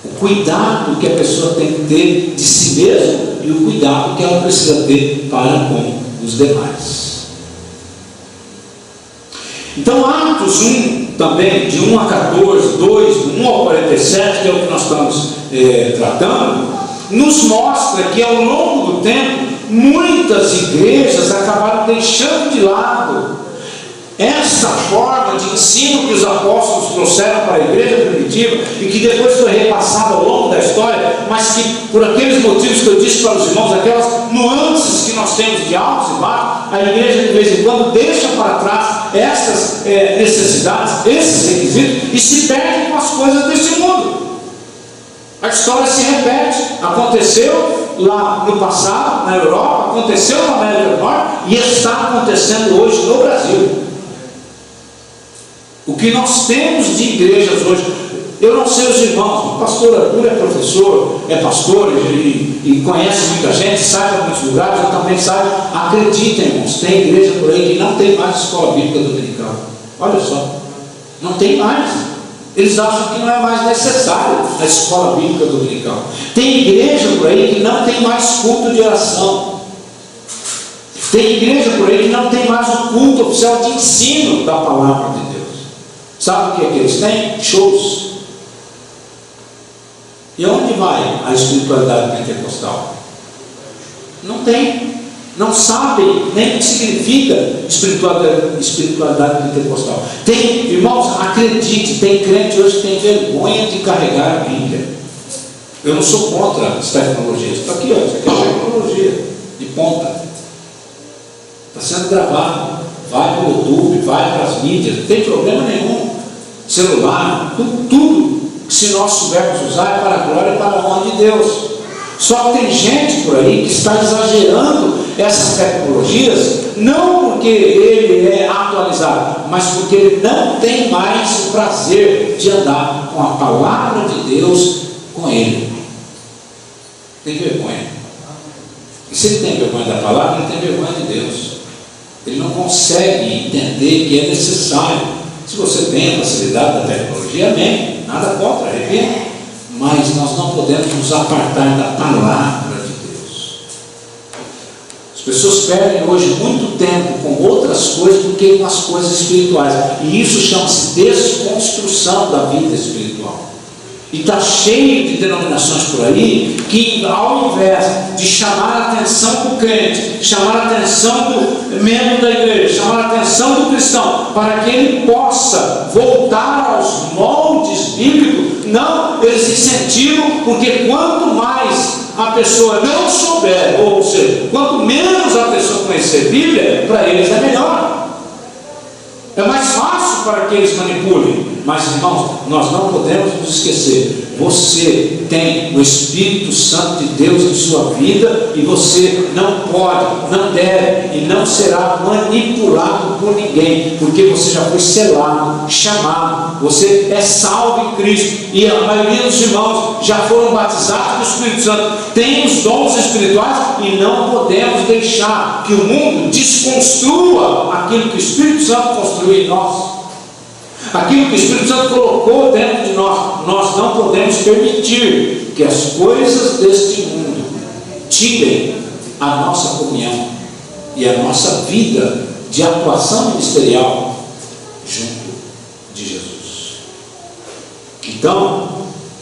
O cuidado que a pessoa tem que ter de si mesma e o cuidado que ela precisa ter para com os demais. Então, Atos 1 também, de 1 a 14, 2, de 1 ao 47, que é o que nós estamos tratando, nos mostra que ao longo do tempo, muitas igrejas acabaram deixando de lado essa forma de ensino que os apóstolos trouxeram para a igreja primitiva e que depois foi repassada ao longo da história, mas que por aqueles motivos que eu disse para os irmãos, aquelas nuances que nós temos de altos e baixos, a igreja de vez em quando deixa para trás essas necessidades, esses requisitos, e se perde com as coisas deste mundo. A história se repete. Aconteceu lá no passado, na Europa, aconteceu na América do Norte e está acontecendo hoje no Brasil. O que nós temos de igrejas hoje, eu não sei os irmãos, o pastor Arthur é professor, é pastor e conhece muita gente, sai para muitos lugares, eu também saio. Acreditem, irmãos, tem igreja por aí que não tem mais escola bíblica dominical. Olha só, não tem mais. Eles acham que não é mais necessário a escola bíblica dominical. Tem igreja por aí que não tem mais culto de oração. Tem igreja por aí que não tem mais o culto oficial de ensino da palavra de Deus. Sabe o que é que eles têm? Shows. E aonde vai a espiritualidade pentecostal? Não tem. Não sabem nem o que significa espiritualidade pentecostal. Tem, irmãos, acredite, tem crente hoje que tem vergonha de carregar a Bíblia. Eu não sou contra as tecnologias. Está aqui, ó, isso aqui é tecnologia de ponta. Está sendo gravado. Vai para o YouTube, vai para as mídias, não tem problema nenhum. Celular, tudo que se nós soubermos usar é para a glória e para a honra de Deus. Só que tem gente por aí que está exagerando essas tecnologias, não porque ele é atualizado, mas porque ele não tem mais o prazer de andar com a palavra de Deus com ele. Tem vergonha. E se ele tem vergonha da palavra, ele tem vergonha de Deus. Ele não consegue entender que é necessário. Se você tem a facilidade da tecnologia, amém, nada contra, repito, mas nós não podemos nos apartar da palavra de Deus. As pessoas perdem hoje muito tempo com outras coisas do que com as coisas espirituais, e isso chama-se desconstrução da vida espiritual. E está cheio de denominações por aí que, ao invés de chamar a atenção do crente, chamar a atenção do membro da igreja, chamar a atenção do cristão, para que ele possa voltar aos moldes bíblicos, não, eles incentivam, porque quanto mais a pessoa não souber, ou seja, quanto menos a pessoa conhecer Bíblia, para eles é melhor. É mais fácil para que eles manipulem. Mas, irmãos, nós não podemos nos esquecer. Você tem o Espírito Santo de Deus em sua vida e você não pode, não deve e não será manipulado por ninguém, porque você já foi selado, chamado, você é salvo em Cristo e a maioria dos irmãos já foram batizados no Espírito Santo, tem os dons espirituais e não podemos deixar que o mundo desconstrua aquilo que o Espírito Santo construiu em nós. Aquilo que o Espírito Santo colocou dentro de nós, nós não podemos permitir que as coisas deste mundo tirem a nossa comunhão e a nossa vida de atuação ministerial junto de Jesus. Então,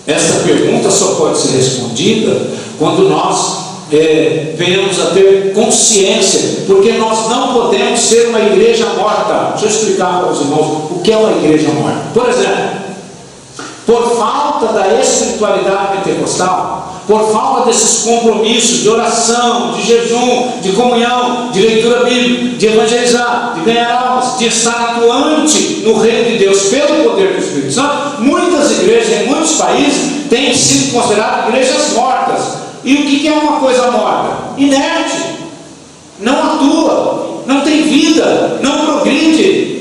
essa pergunta só pode ser respondida quando nós venhamos a ter consciência, porque nós não podemos ser uma igreja morta. Deixa eu explicar para os irmãos o que é uma igreja morta. Por exemplo, por falta da espiritualidade pentecostal, por falta desses compromissos de oração, de jejum, de comunhão, de leitura bíblica, de evangelizar, de ganhar almas, de estar atuante no reino de Deus pelo poder do Espírito Santo, muitas igrejas em muitos países têm sido consideradas igrejas mortas. E o que é uma coisa morta? Inerte. não atua, não tem vida, não progride.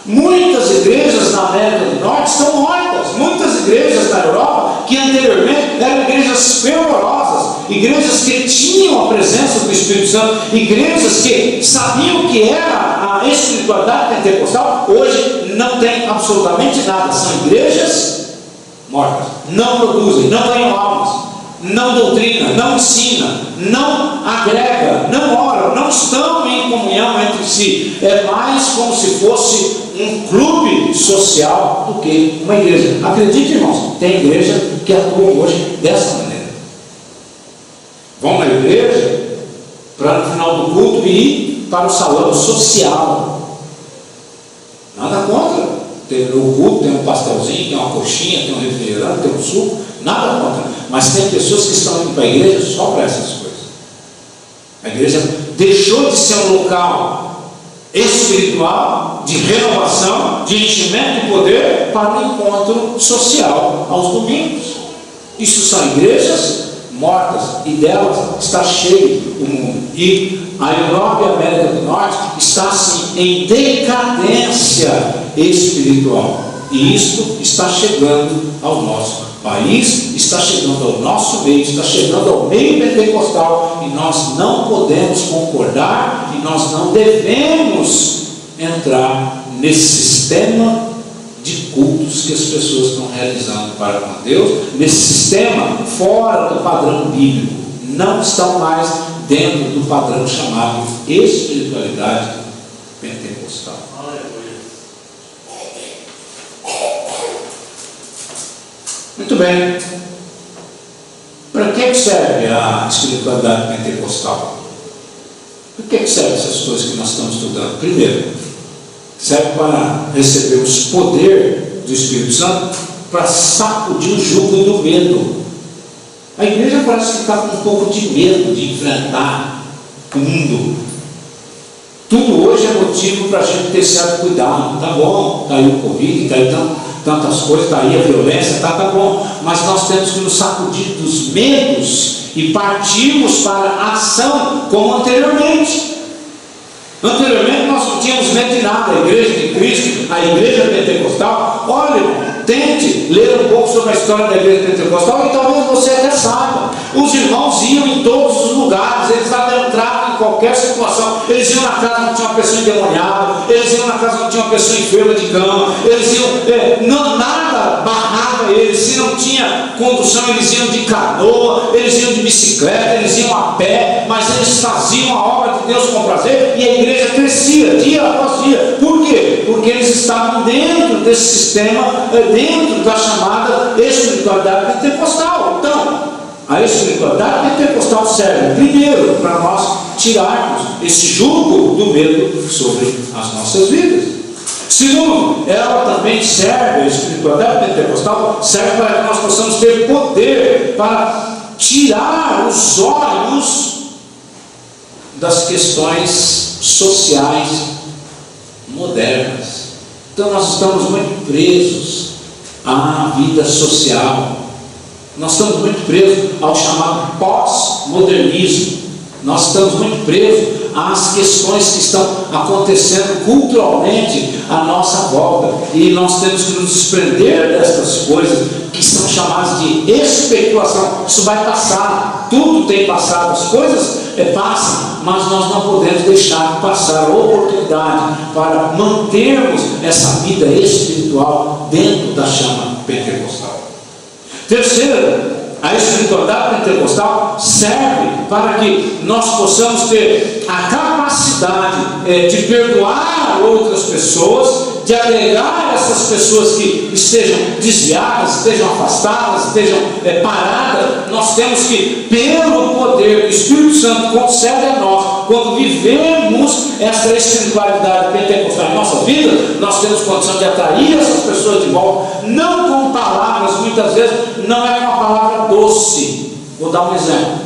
Muitas igrejas na América do Norte estão mortas. Muitas igrejas na Europa, que anteriormente eram igrejas fervorosas, igrejas que tinham a presença do Espírito Santo, igrejas que sabiam o que era a espiritualidade pentecostal, hoje não tem absolutamente nada. São igrejas mortas, não produzem, não ganham almas, não doutrina, não ensina, não agrega, não ora, não estão em comunhão entre si. É mais como se fosse um clube social do que uma igreja. Acredite, irmãos, tem igreja que atua hoje dessa maneira. Vão na igreja para no final do culto ir para o salão social. Nada contra. Tem o culto, tem um pastelzinho, tem uma coxinha, tem um refrigerante, tem um suco, nada contra. Mas tem pessoas que estão indo para a igreja só para essas coisas. A igreja deixou de ser um local espiritual, de renovação, de enchimento de poder, para um encontro social aos domingos. Isso são igrejas mortas, e delas está cheio o mundo. E a Europa e a América do Norte está assim em decadência espiritual, e isto está chegando ao nosso país, está chegando ao nosso meio, está chegando ao meio pentecostal, e nós não podemos concordar, e nós não devemos entrar nesse sistema de cultos que as pessoas estão realizando para com Deus, nesse sistema fora do padrão bíblico. Não estão mais dentro do padrão chamado espiritualidade pentecostal. Muito bem. Para que serve a espiritualidade pentecostal? Para que servem essas coisas que nós estamos estudando? Primeiro, serve para recebermos poder do Espírito Santo para sacudir o jugo do medo. A igreja parece que está com um pouco de medo de enfrentar o mundo. Tudo hoje é motivo para a gente ter certo cuidado. Tá bom, está aí o Covid, está aí tantas coisas, está aí a violência, tá bom, mas nós temos que nos sacudir dos medos e partirmos para a ação como anteriormente. Anteriormente nós não tínhamos medo de nada. A igreja de Cristo, a igreja pentecostal, olha, tente ler um pouco sobre a história da igreja pentecostal e talvez você até saiba. Os irmãos iam em todos os lugares, eles adentravam em qualquer situação. Eles iam na casa onde tinha uma pessoa endemoniada, eles iam na casa onde tinha uma pessoa enferma de cama, eles iam, nada barrava eles. Se não tinha condução, eles iam de canoa, eles iam de bicicleta, eles iam a pé, mas eles faziam a obra de Deus com prazer, e a igreja crescia dia após dia. Por quê? Porque eles estavam dentro desse sistema, dentro da chamada espiritualidade pentecostal. Então, a espiritualidade pentecostal serve primeiro para nós tirarmos esse jugo do medo sobre as nossas vidas. Segundo, ela também serve, a espiritualidade pentecostal serve para que nós possamos ter poder para tirar os olhos das questões sociais modernas. Então nós estamos muito presos à vida social, nós estamos muito presos ao chamado pós-modernismo, nós estamos muito presos às questões que estão acontecendo culturalmente à nossa volta, e nós temos que nos desprender destas coisas que são chamadas de especulação. Isso vai passar, tudo tem passado, as coisas passam, mas nós não podemos deixar de passar a oportunidade para mantermos essa vida espiritual dentro da chama pentecostal. Terceiro, a espiritualidade pentecostal serve para que nós possamos ter a capacidade de perdoar outras pessoas, de agregar essas pessoas que estejam desviadas, estejam afastadas, estejam paradas. Nós temos que, pelo poder que o Espírito Santo concede a nós, quando vivemos essa espiritualidade pentecostal em nossa vida, nós temos condição de atrair essas pessoas de volta, não com palavras, muitas vezes não é uma palavra doce. Vou dar um exemplo.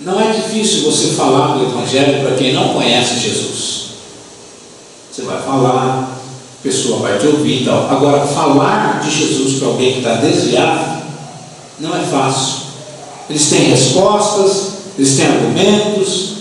Não é difícil você falar do Evangelho para quem não conhece Jesus. Você vai falar, a pessoa vai te ouvir e tal. Agora, falar de Jesus para alguém que está desviado não é fácil. Eles têm respostas, eles têm argumentos,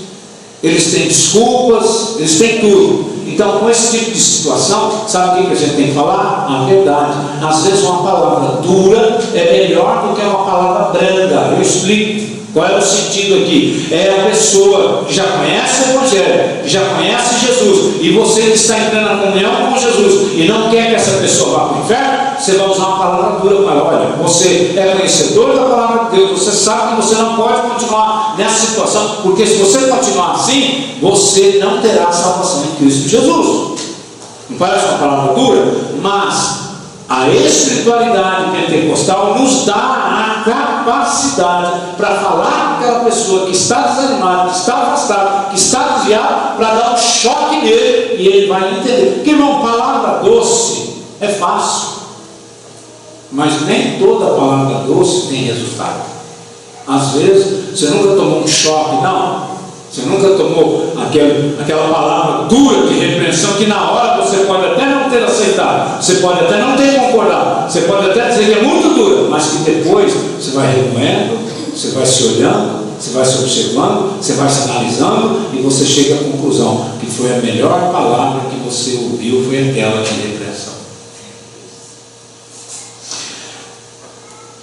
eles têm desculpas, eles têm tudo. Então, com esse tipo de situação, sabe o que a gente tem que falar? A verdade. Às vezes uma palavra dura é melhor do que uma palavra branda. Eu explico. Qual é o sentido aqui? É a pessoa que já conhece o Evangelho, que já conhece Jesus, e você que está entrando na comunhão com Jesus e não quer que essa pessoa vá para o inferno, você vai usar uma palavra dura para ela. Olha, você é conhecedor da palavra de Deus, você sabe que você não pode continuar nessa situação, porque se você continuar assim, você não terá salvação em Cristo Jesus. Não parece uma palavra dura? Mas a espiritualidade pentecostal nos dá a capacidade para falar com aquela pessoa que está desanimada, que está afastada, que está desviada, para dar um choque nele e ele vai entender. Porque, irmão, palavra doce é fácil, mas nem toda palavra doce tem resultado. Às vezes você nunca tomou um choque, não. Você nunca tomou aquela palavra dura de repreensão que na hora você pode até não ter aceitado, você pode até não ter concordado, você pode até dizer que é muito dura, mas que depois você vai remoendo, você vai se olhando, você vai se observando, você vai se analisando e você chega à conclusão que foi a melhor palavra que você ouviu, foi aquela de repreensão.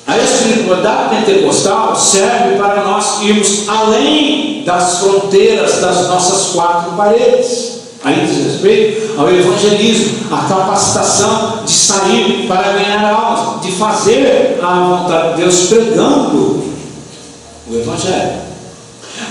A espiritualidade pentecostal serve para nós irmos além das fronteiras das nossas quatro paredes. Aí diz respeito ao evangelismo, à capacitação de sair para ganhar almas, de fazer a vontade de Deus pregando o Evangelho.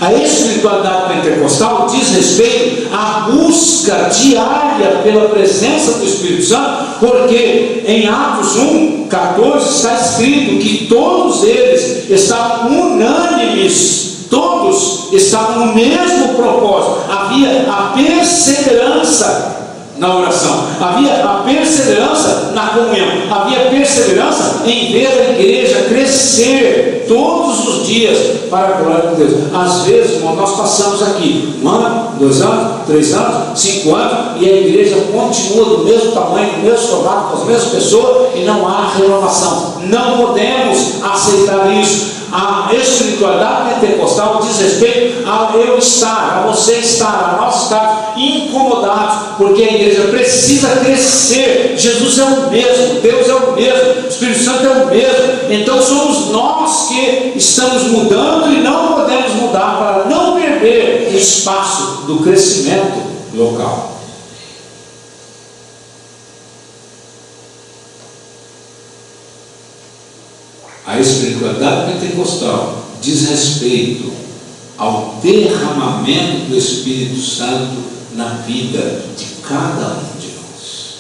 A espiritualidade pentecostal diz respeito à busca diária pela presença do Espírito Santo, porque em Atos 1:14 está escrito que todos eles estavam unânimes, todos estavam no mesmo propósito. Havia a perseverança na oração, havia a perseverança na comunhão, havia perseverança em ver a igreja crescer todos os dias para a glória de Deus. Às vezes, nós passamos aqui 1 ano, 2 anos, 3 anos, 5 anos, e a igreja continua do mesmo tamanho, do mesmo formato, com as mesmas pessoas, e não há renovação. Não podemos aceitar isso. A espiritualidade pentecostal diz respeito ao eu estar, a você estar, a nós estar incomodados, porque a igreja precisa crescer. Jesus é o mesmo, Deus é o mesmo, o Espírito Santo é o mesmo. Então somos nós que estamos mudando e não podemos mudar para não perder o espaço do crescimento local. A espiritualidade pentecostal diz respeito ao derramamento do Espírito Santo na vida de cada um de nós.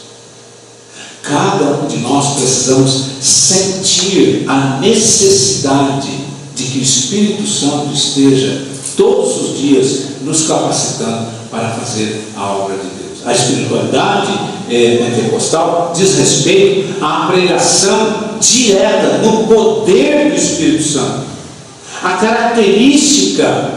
Cada um de nós precisamos sentir a necessidade de que o Espírito Santo esteja todos os dias nos capacitando para fazer a obra de Deus. A espiritualidade pentecostal diz respeito à pregação direta no poder do Espírito Santo. A característica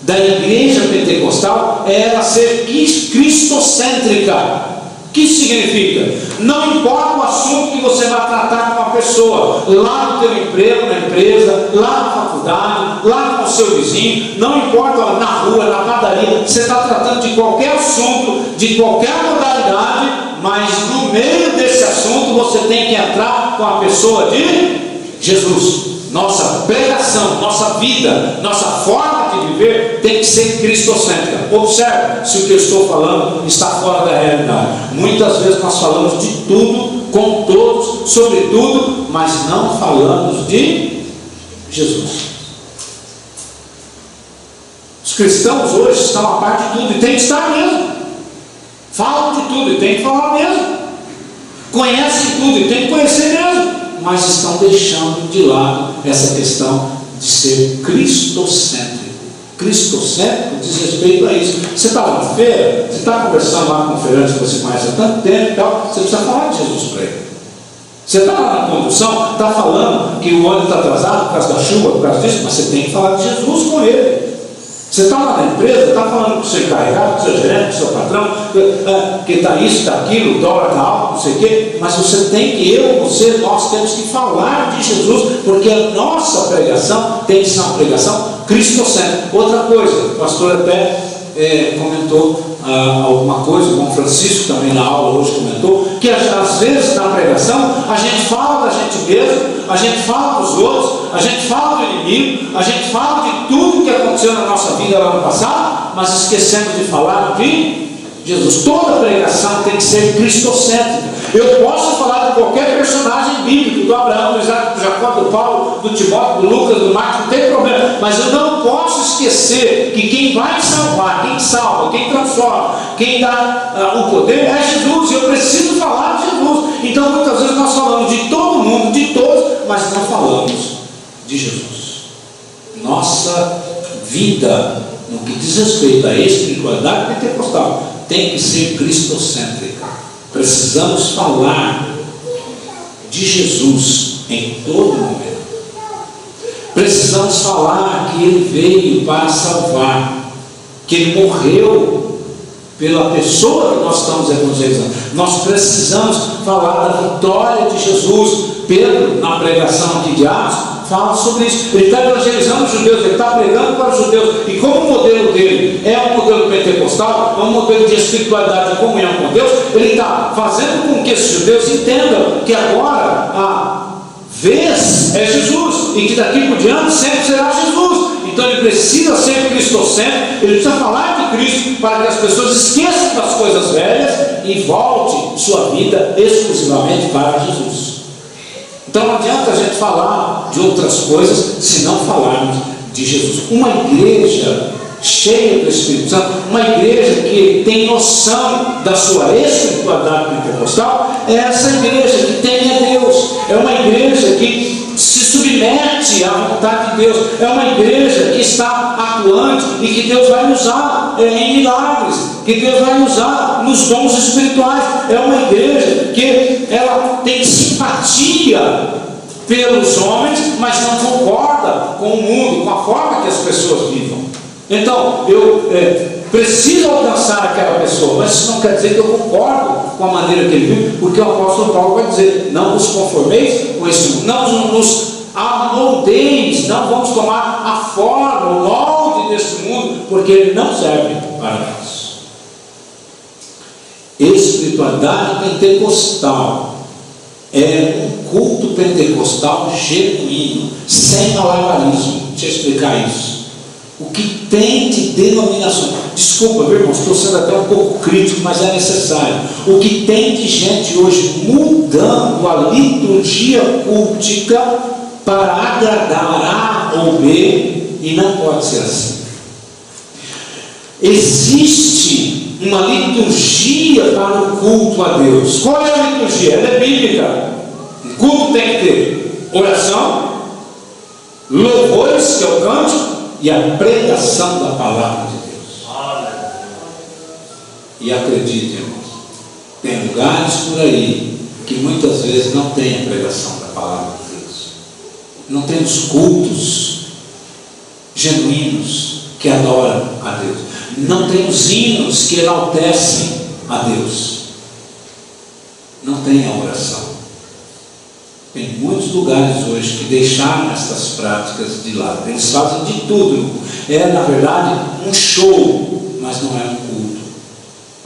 da igreja pentecostal é ela ser cristocêntrica. O que isso significa? Não importa o assunto que você vai tratar com uma pessoa, lá no teu emprego, na empresa, lá na faculdade, lá com o seu vizinho, não importa na rua, na padaria, você está tratando de qualquer assunto, de qualquer modalidade, mas no meio desse assunto você tem que entrar com a pessoa de Jesus. Nossa pregação, nossa vida, nossa forma de viver tem que ser cristocêntrica. Observe se o que eu estou falando está fora da realidade. Muitas vezes nós falamos de tudo, com todos, sobre tudo, mas não falamos de Jesus. Os cristãos hoje estão a par de tudo, e tem que estar mesmo. Falam de tudo, e tem que falar mesmo. Conhecem tudo, e tem que conhecer mesmo. Mas estão deixando de lado essa questão de ser cristocêntrico. Cristocêntrico diz respeito a isso. Você está lá na feira, você está conversando lá com um feirante que você conhece há tanto tempo e tal, você precisa falar de Jesus para ele. Você está lá na condução, está falando que o ônibus está atrasado por causa da chuva, por causa disso, mas você tem que falar de Jesus com ele. Você está lá na empresa, está falando com o seu encarregado, com o seu gerente, com o seu patrão, que está isso, está aquilo, o dólar está alto, não sei o quê, mas você tem que, nós temos que falar de Jesus, porque a nossa pregação tem que ser uma pregação cristocêntrica. Outra coisa, o pastor até comentou alguma coisa, como o Francisco também na aula hoje comentou, que às vezes na pregação a gente fala da gente mesmo, a gente fala dos outros, a gente fala do inimigo, a gente fala de tudo que aconteceu na nossa vida lá no passado, mas esquecemos de falar de Jesus. Toda pregação tem que ser cristocêntrica. Eu posso falar de qualquer personagem bíblico, do Abraão, do Isaac, do Jacó, do Paulo, do Timóteo, do Lucas, do Marcos, não tem problema, mas eu não posso esquecer que quem vai salvar, quem salva, quem transforma, quem dá o poder é Jesus. Eu preciso falar de Jesus. Então muitas vezes nós falamos de todo mundo, de todos, mas não falamos de Jesus. Nossa vida, no que diz respeito à espiritualidade pentecostal, tem que ser cristocêntrica. Precisamos falar de Jesus em todo momento. Precisamos falar que Ele veio para salvar, que Ele morreu pela pessoa que nós estamos evangelizando. Nós precisamos falar da vitória de Jesus. Pedro, na pregação aqui de Atos, fala sobre isso. Ele está evangelizando os judeus, ele está pregando para os judeus, e como o modelo dele é um modelo pentecostal, é um modelo de espiritualidade e comunhão com Deus, ele está fazendo com que esses judeus entendam que agora a vez é Jesus, e que daqui por diante sempre será Jesus. Então ele precisa ser cristocêntrico, ele precisa falar de Cristo para que as pessoas esqueçam das coisas velhas e volte sua vida exclusivamente para Jesus. Então não adianta a gente falar de outras coisas se não falarmos de Jesus. Uma igreja cheia do Espírito Santo, uma igreja que tem noção da sua espiritualidade pentecostal, é essa igreja que teme a Deus, é uma igreja que se submete à vontade de Deus, é uma igreja que está atuante e que Deus vai usar em milagres, que Deus vai usar nos dons espirituais. É uma igreja que ela tem simpatia pelos homens, mas não concorda com o mundo, com a forma que as pessoas vivem. Então, eu preciso alcançar aquela pessoa, mas isso não quer dizer que eu concordo com a maneira que ele vive, porque o apóstolo Paulo vai dizer: não vos conformeis com esse mundo, não nos amoldeis, não vamos tomar a forma, o molde desse mundo, porque ele não serve para nós. Espiritualidade pentecostal é um culto pentecostal genuíno, sem malabarismo. Deixa eu explicar isso. O que tem de denominação, desculpa, meu irmão, estou sendo até um pouco crítico, mas é necessário. O que tem de gente hoje mudando a liturgia cultica para agradar A ou B, e não pode ser assim. Existe uma liturgia para o culto a Deus. Qual é a liturgia? Ela é bíblica. O culto tem que ter oração, louvores, que é o cântico, e a pregação da palavra de Deus. E acredite, irmãos, tem lugares por aí que muitas vezes não tem a pregação da palavra de Deus. Não tem os cultos genuínos que adoram a Deus. Não tem os hinos que enaltecem a Deus. Não tem a oração. Tem muitos lugares hoje que deixaram essas práticas de lado. Eles fazem de tudo. É, na verdade, um show, mas não é um culto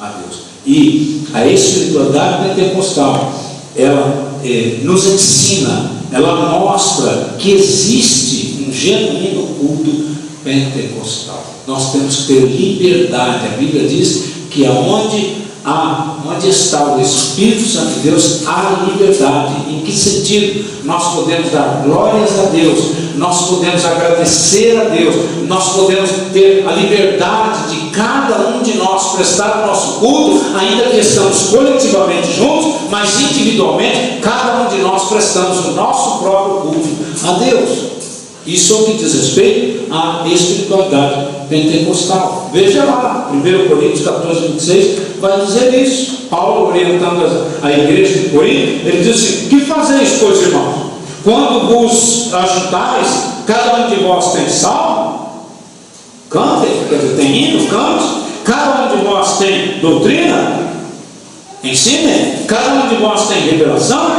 a Deus. E a espiritualidade pentecostal, ela nos ensina, ela mostra que existe um genuíno culto pentecostal. Nós temos que ter liberdade. A Bíblia diz que onde está o Espírito Santo de Deus, há liberdade. Em que sentido? Nós podemos dar glórias a Deus, nós podemos agradecer a Deus, nós podemos ter a liberdade de cada um de nós prestar o nosso culto, ainda que estamos coletivamente juntos, mas individualmente, cada um de nós prestamos o nosso próprio culto a Deus. Isso é o que diz respeito à espiritualidade pentecostal. Veja lá, 1 Coríntios 14, 26, vai dizer isso. Paulo, orientando a igreja de Corinto, ele diz assim: que fazeis, pois, irmãos? Quando vos ajuntais, cada um de vós tem salmo, Cantem, quer dizer, tem hino, cante. Cada um de nós tem doutrina, ensinem. Cada um de nós tem revelação,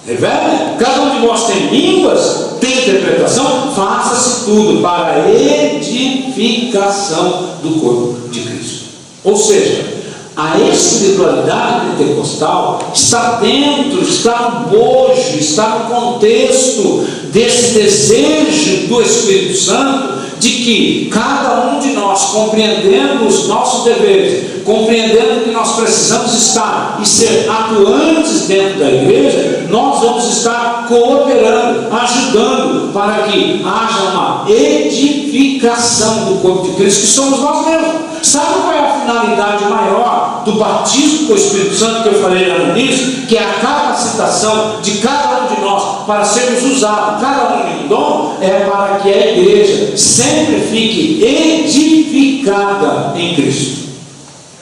revele. Cada um de nós tem línguas, tem interpretação. Faça-se tudo para a edificação do corpo de Cristo. Ou seja, a espiritualidade pentecostal está dentro, está no bojo, está no contexto desse desejo do Espírito Santo de que cada um de nós, compreendendo os nossos deveres, compreendendo que nós precisamos estar e ser atuantes dentro da igreja, nós vamos estar cooperando, ajudando para que haja uma edificação do corpo de Cristo, que somos nós mesmos. Sabe qual é a finalidade maior do batismo com o Espírito Santo que eu falei lá no início? Que é a capacitação de cada um de nós para sermos usados, cada um em um dom, é para que a igreja sempre fique edificada em Cristo.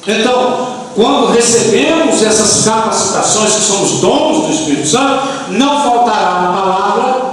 Então, quando recebemos essas capacitações que são os dons do Espírito Santo, não faltará a palavra,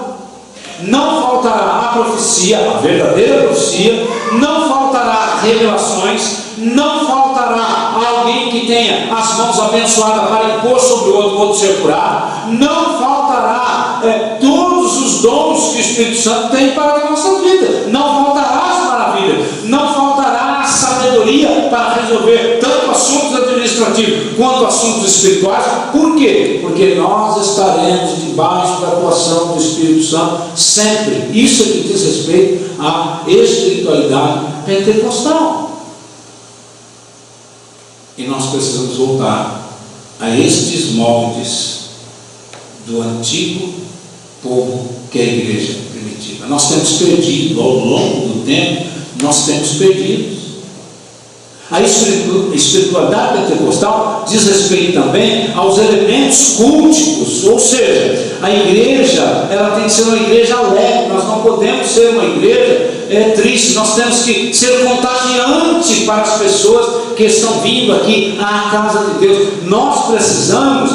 não faltará a profecia, a verdadeira profecia, não faltará revelações, não faltará alguém que tenha as mãos abençoadas para impor sobre o outro ser curado, não faltará todos os dons que o Espírito Santo tem para a nossa vida, não faltará as maravilhas, não faltará a sabedoria para resolver tanto assuntos administrativos quanto assuntos espirituais. Por quê? Porque nós estaremos debaixo da atuação do Espírito Santo sempre. Isso é que diz respeito à espiritualidade pentecostal. E nós precisamos voltar a estes moldes do antigo povo que é a igreja primitiva. Nós temos perdido, ao longo do tempo, nós temos perdido. A espiritualidade pentecostal diz respeito também aos elementos culticos, ou seja, a igreja, ela tem que ser uma igreja alegre. Nós não podemos ser uma igreja triste. Nós temos que ser contagiante para as pessoas que estão vindo aqui à casa de Deus. Nós precisamos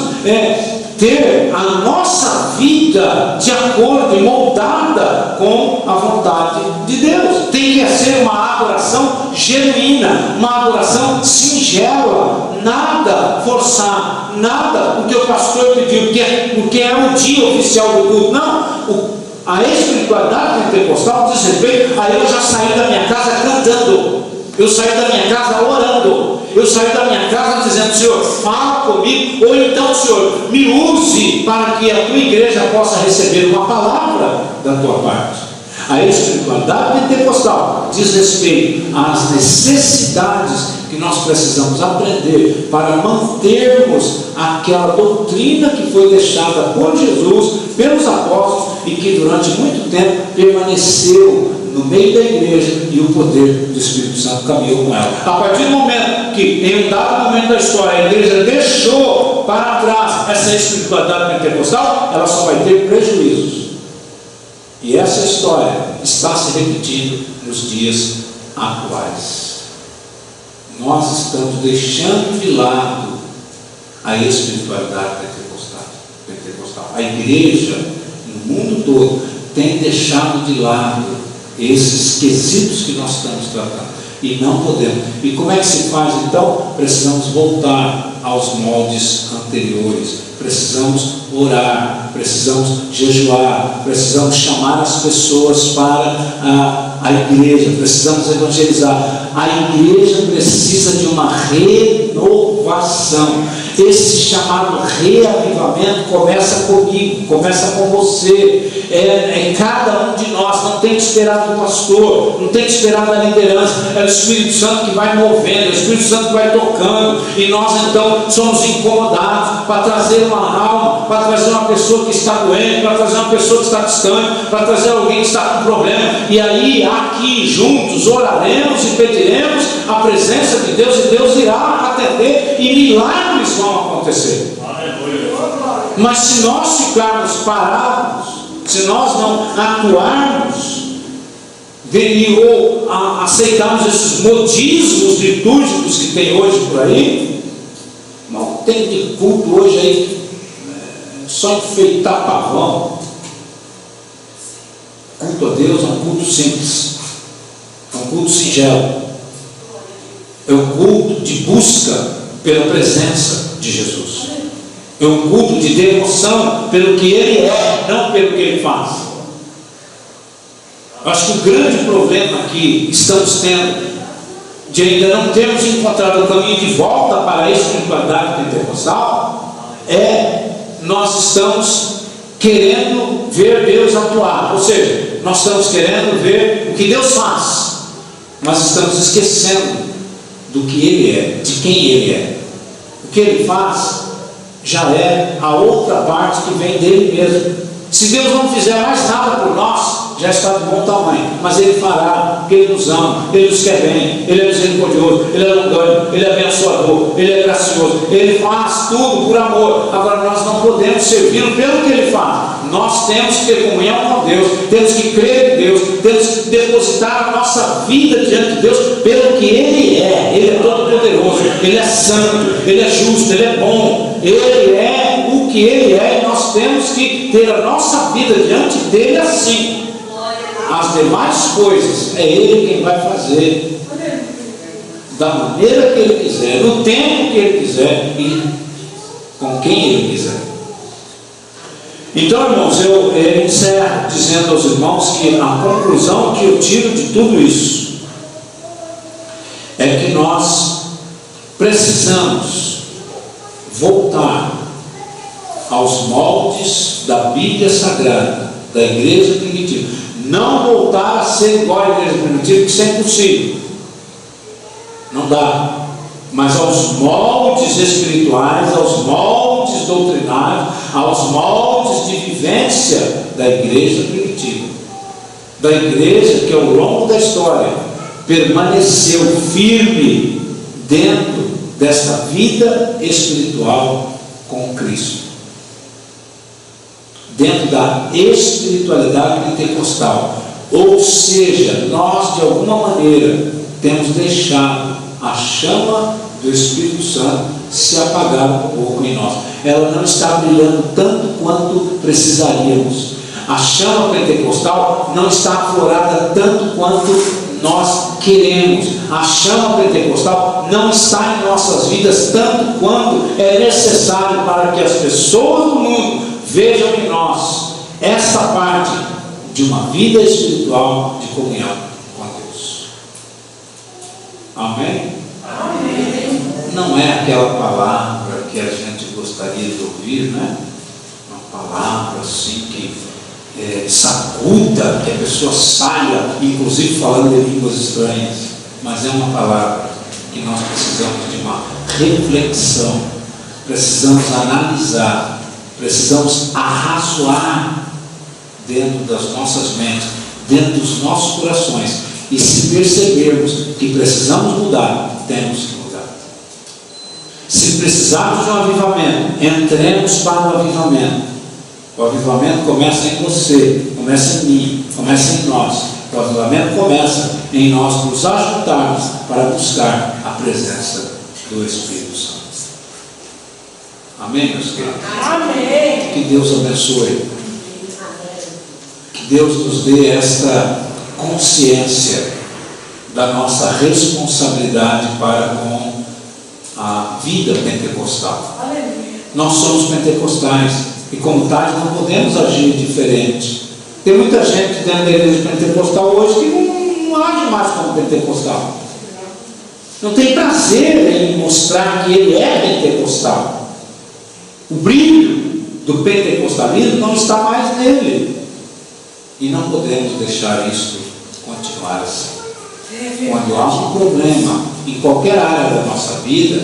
ter a nossa vida de acordo e moldada com a vontade de Deus. Tem que ser uma adoração genuína, uma adoração singela, nada forçado, nada o que o pastor pediu, porque é o dia oficial do culto. Não, a espiritualidade pentecostal diz respeito a eu já saí da minha casa cantando, eu saí da minha casa orando, eu saí da minha casa dizendo: Senhor, fala comigo, ou então, Senhor, me use para que a tua igreja possa receber uma palavra da tua parte. A espiritualidade pentecostal diz respeito às necessidades que nós precisamos aprender para mantermos aquela doutrina que foi deixada por Jesus, pelos apóstolos, e que durante muito tempo permaneceu no meio da igreja, e o poder do Espírito Santo caminhou com ela. A partir do momento que, em um dado momento da história, a igreja deixou para trás essa espiritualidade pentecostal, ela só vai ter prejuízos. E essa história está se repetindo nos dias atuais. Nós estamos deixando de lado a espiritualidade pentecostal. A igreja, no mundo todo, tem deixado de lado esses quesitos que nós estamos tratando, e não podemos. E como é que se faz então? Precisamos voltar aos moldes anteriores, precisamos orar, precisamos jejuar, precisamos chamar as pessoas para a igreja, precisamos evangelizar. A igreja precisa de uma renovação. Esse chamado reavivamento começa comigo, começa com você. Cada um de nós. Não tem que esperar do pastor, não tem que esperar da liderança. É o Espírito Santo que vai movendo, é o Espírito Santo que vai tocando, e nós então somos incomodados para trazer uma alma, para trazer uma pessoa que está doente, para trazer uma pessoa que está distante, para trazer alguém que está com problema. E aí, aqui juntos, oraremos e pediremos a presença de Deus, e Deus irá atender, e milagres vão acontecer. Mas se nós ficarmos parados, se nós não atuarmos ou aceitarmos esses modismos litúrgicos que tem hoje por aí, não tem de culto hoje aí, só enfeitar pavão. Culto a Deus é um culto simples, é um culto singelo, é um culto de busca pela presença de Jesus, é um culto de devoção pelo que Ele é, não pelo que Ele faz. Eu acho que o grande problema que estamos tendo, de ainda não termos encontrado o caminho de volta para a espiritualidade pentecostal, é nós estamos querendo ver Deus atuar, ou seja, nós estamos querendo ver o que Deus faz, mas estamos esquecendo do que Ele é, de quem Ele é. O que Ele faz já é a outra parte que vem dele mesmo. Se Deus não fizer mais nada por nós, já está de bom tamanho, mas Ele fará, porque Ele nos ama, Ele nos quer bem, Ele é misericordioso, Ele é longânimo, Ele é abençoador, Ele é gracioso, Ele faz tudo por amor. Agora nós não podemos servi-lo pelo que Ele faz, nós temos que ter comunhão com Deus, temos que crer em Deus, temos que depositar a nossa vida diante de Deus pelo que Ele é todo poderoso, Ele é santo, Ele é justo, Ele é bom, Ele é o que Ele é, e nós temos que ter a nossa vida diante dEle assim. As demais coisas, é Ele quem vai fazer, da maneira que Ele quiser, no tempo que Ele quiser e com quem Ele quiser. Então, irmãos, eu encerro dizendo aos irmãos que a conclusão que eu tiro de tudo isso é que nós precisamos voltar aos moldes da Bíblia Sagrada, da igreja primitiva. Não voltar a ser igual à igreja primitiva, que isso é impossível, não dá, mas aos moldes espirituais, aos moldes doutrinários, aos moldes de vivência da igreja primitiva, da igreja que ao longo da história permaneceu firme dentro desta vida espiritual com Cristo, dentro da espiritualidade pentecostal. Ou seja, nós de alguma maneira temos deixado a chama do Espírito Santo se apagar um pouco em nós. Ela não está brilhando tanto quanto precisaríamos. A chama pentecostal não está aflorada tanto quanto nós queremos. A chama pentecostal não está em nossas vidas tanto quanto é necessário para que as pessoas do mundo vejam em nós essa parte de uma vida espiritual de comunhão com Deus. Amém? Amém. Não é aquela palavra que a gente gostaria de ouvir, né? Uma palavra assim que sacuda, que a pessoa saia, inclusive falando de línguas estranhas, mas é uma palavra que nós precisamos de uma reflexão, precisamos analisar, precisamos arrazoar dentro das nossas mentes, dentro dos nossos corações, e se percebermos que precisamos mudar, temos que mudar. Se precisarmos de um avivamento, entremos para o avivamento. O avivamento começa em você, começa em mim, começa em nós. O avivamento começa em nós nos ajuntarmos para buscar a presença do Espírito Santo. Amém, meus queridos? Amém. Que Deus abençoe. Que Deus nos dê esta consciência da nossa responsabilidade para com a vida pentecostal. Nós somos pentecostais e, como tais, não podemos agir diferente. Tem muita gente dentro da igreja pentecostal hoje que não age mais como pentecostal. Não tem prazer em mostrar que ele é pentecostal. O brilho do pentecostalismo não está mais nele. E não podemos deixar isso continuar assim. Quando há um problema em qualquer área da nossa vida,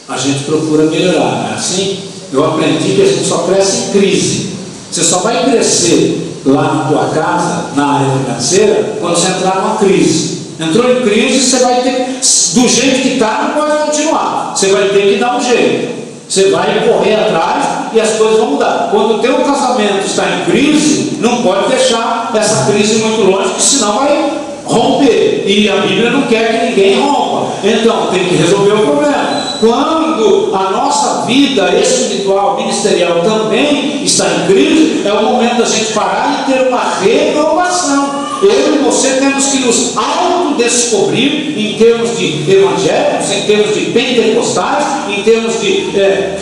a gente procura melhorar, não é assim? Eu aprendi que a gente só cresce em crise. Você só vai crescer lá na tua casa, na área financeira, quando você entrar numa crise. Entrou em crise, você vai ter, do jeito que está, não pode continuar. Você vai ter que dar um jeito. Você vai correr atrás e as coisas vão mudar. Quando o teu casamento está em crise, não pode deixar essa crise muito longe, porque senão vai romper. E a Bíblia não quer que ninguém rompa. Então tem que resolver o problema. Quando a nossa vida espiritual, ministerial também está em crise, é o momento da gente parar e ter uma renovação. eu e você temos que nos autodescobrir em termos de evangélicos, em termos de pentecostais, em termos de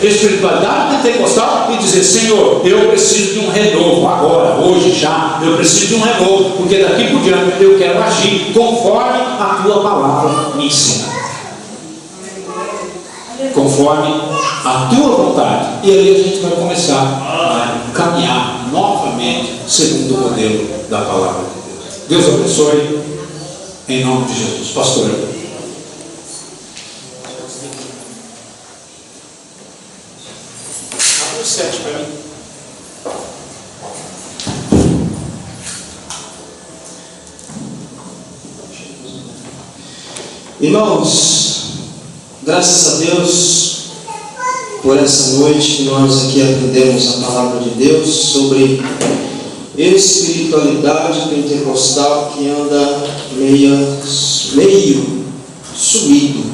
espiritualidade pentecostal, e dizer: Senhor, eu preciso de um renovo agora, hoje já, eu preciso de um renovo, porque daqui por diante eu quero agir conforme a tua palavra me ensina, conforme a tua vontade. E aí a gente vai começar a caminhar novamente segundo o modelo da palavra de Deus. Deus abençoe, em nome de Jesus. Pastor, abre o 7 para mim. Irmãos, graças a Deus por essa noite que nós aqui aprendemos a palavra de Deus sobre espiritualidade pentecostal que anda meio sumido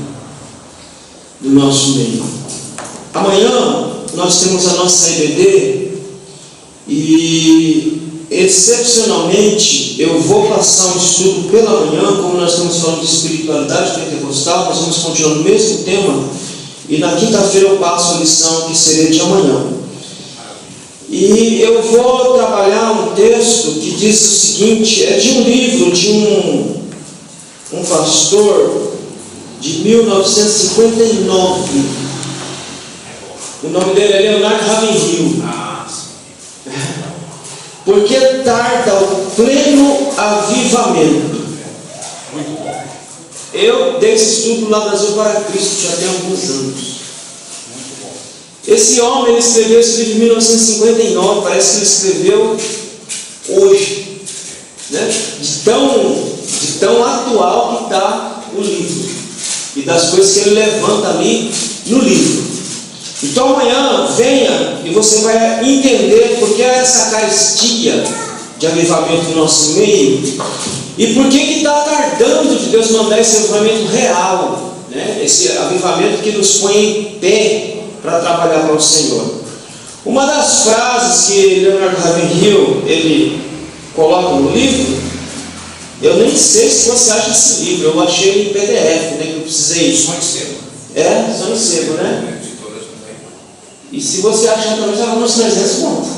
no nosso meio. Amanhã nós temos a nossa EBD e excepcionalmente eu vou passar um estudo pela manhã. Como nós estamos falando de espiritualidade pentecostal, nós vamos continuar no mesmo tema, e na quinta-feira eu passo a lição que seria de amanhã. E eu vou trabalhar um texto que diz o seguinte, é de um livro de um pastor de 1959. O nome dele é Leonard Ravenhill. Por que tarda o pleno avivamento? Muito bom. Eu dei esse estudo lá Brasil para Cristo já tem alguns anos. Muito bom. Esse homem, ele escreveu esse livro em 1959, parece que ele escreveu hoje, né? De tão atual que está o livro, e das coisas que ele levanta ali no livro. Então amanhã venha e você vai entender por que essa carestia de avivamento no nosso meio, e por que está tardando de Deus mandar esse avivamento real, né? Esse avivamento que nos põe em pé para trabalhar para o Senhor. Uma das frases que Leonard Ravenhill ele coloca no livro, eu nem sei se você acha esse livro, eu achei ele em PDF, né, que eu precisei. Só em sebo. Só em sebo, né? E se você achar também, já vamos 300 contos.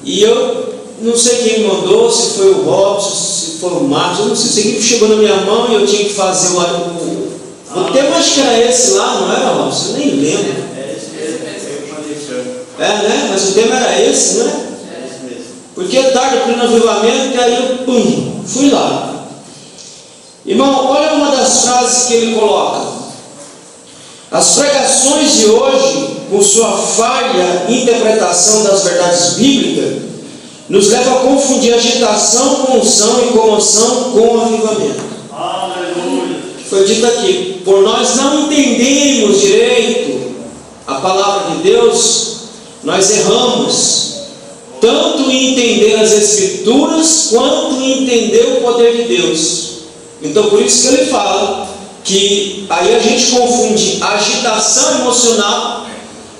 E eu não sei quem mandou, se foi o Robson, se foi o Marcos, eu não sei. Sei que chegou na minha mão e eu tinha que fazer o tema, acho que era esse lá, não era, Robson? Eu nem lembro. Né? Mas o tema era esse, não é? Porque tarde para o avivamento, e aí eu fui lá. Irmão, olha uma das frases que ele coloca. As pregações de hoje, com sua falha interpretação das verdades bíblicas, nos levam a confundir agitação com unção e comoção com avivamento. Aleluia. Foi dito aqui, por nós não entendermos direito a palavra de Deus, nós erramos, tanto em entender as Escrituras, quanto em entender o poder de Deus. Então por isso que ele fala que aí a gente confunde agitação emocional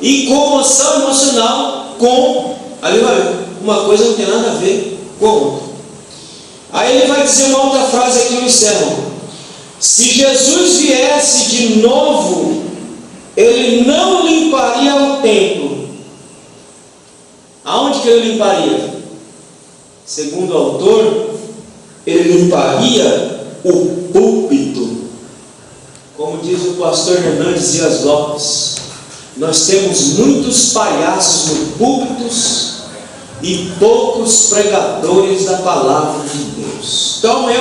e comoção emocional com avivamento. Uma coisa não tem nada a ver com a outra. Aí ele vai dizer uma outra frase aqui no encerro. Se Jesus viesse de novo, ele não limparia o templo. Aonde que ele limparia? Segundo o autor, ele limparia o púlpito. Como diz o pastor Hernandes Dias Lopes, nós temos muitos palhaços no púlpitos e poucos pregadores da palavra de Deus. Então amanhã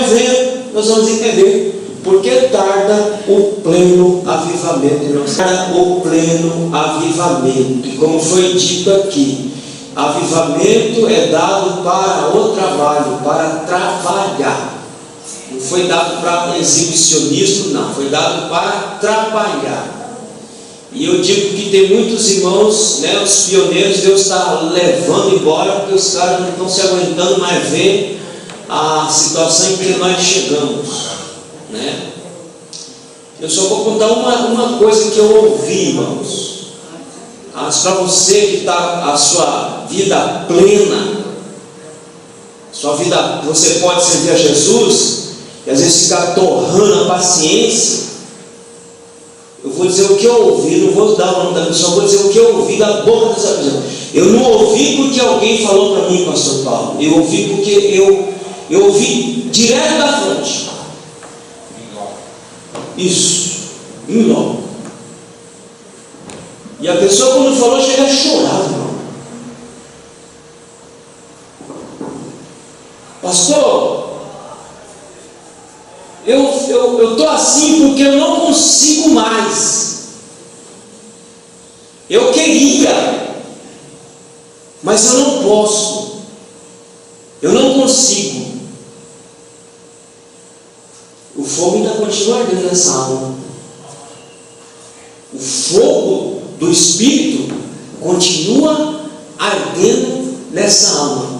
nós vamos entender por que tarda o pleno avivamento. Tarda o pleno avivamento. E como foi dito aqui, avivamento é dado para o trabalho, para trabalhar. Não foi dado para exibicionismo, não. Foi dado para trabalhar. E eu digo que tem muitos irmãos, né, os pioneiros, Deus está levando embora, porque os caras não estão se aguentando mais ver a situação em que nós chegamos, né? Eu só vou contar uma coisa que eu ouvi, irmãos. Mas para você que está a sua vida plena, Sua vida, você pode servir a Jesus e às vezes ficar torrando a paciência. Eu vou dizer o que eu ouvi, não vou dar o nome da pessoa, vou dizer o que eu ouvi da boca dessa pessoa. Eu não ouvi porque alguém falou para mim, pastor Paulo. Eu ouvi porque eu ouvi direto da fonte. Isso, em logo. E a pessoa, quando falou, chega a chorar, irmão. Pastor, eu estou assim porque eu não consigo mais. Eu queria, mas eu não posso. Eu não consigo. O fogo ainda continua ardendo nessa alma. O fogo do Espírito continua ardendo nessa alma.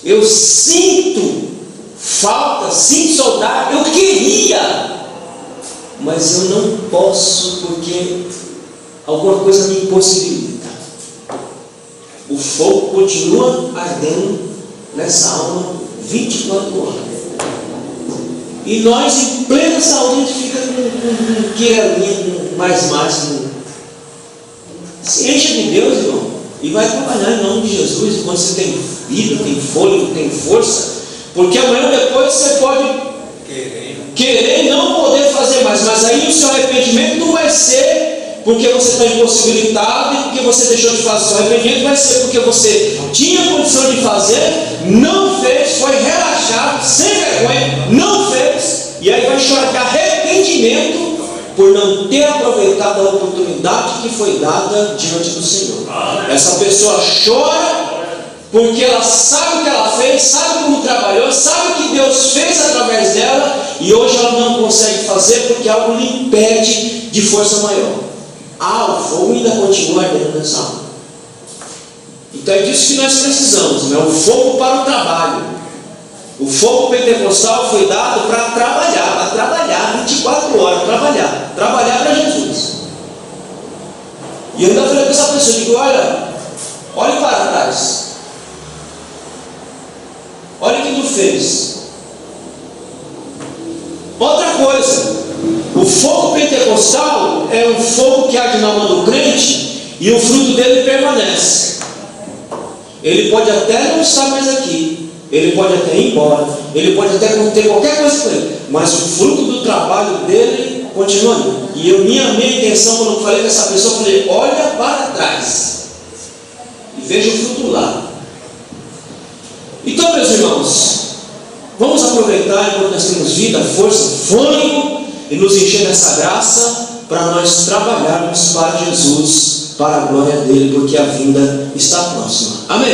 Eu sinto falta, sinto saudade, eu queria, mas eu não posso porque alguma coisa me impossibilita. O fogo continua ardendo nessa alma 24 horas. E nós, em plena saúde, a gente fica com queirinha, mais. Se encha de Deus, irmão, e vai trabalhar em nome de Jesus. Quando você tem vida, tem fôlego, tem força, porque amanhã depois você pode querer não poder fazer mais, mas aí o seu arrependimento não vai ser porque você está impossibilitado e porque você deixou de fazer. O seu arrependimento vai ser porque você tinha condição de fazer, não fez, foi relaxado, sem vergonha, não fez, e aí vai chorar de arrependimento por não ter aproveitado a oportunidade que foi dada diante do Senhor. Essa pessoa chora porque ela sabe o que ela fez, sabe como trabalhou, sabe o que Deus fez através dela, e hoje ela não consegue fazer porque algo lhe impede de força maior. O fogo ainda continua ardendo nessa alma. Então é disso que nós precisamos, né? O fogo para o trabalho. O fogo pentecostal foi dado para trabalhar 24 horas, trabalhar para Jesus. E eu ainda falei para essa pessoa, digo, olhe para trás, olha o que tu fez. Outra coisa, o fogo pentecostal é um fogo que arde na alma do crente e o fruto dele permanece. Ele pode até não estar mais aqui, ele pode até ir embora, ele pode até ter qualquer coisa com ele, mas o fruto do trabalho dele continua ali. E minha intenção, quando eu falei com essa pessoa, eu falei, olha para trás e veja o fruto lá. Então, meus irmãos, vamos aproveitar enquanto nós temos vida, força, fôlego e nos encher dessa graça para nós trabalharmos para Jesus, para a glória dele, porque a vinda está próxima. Amém?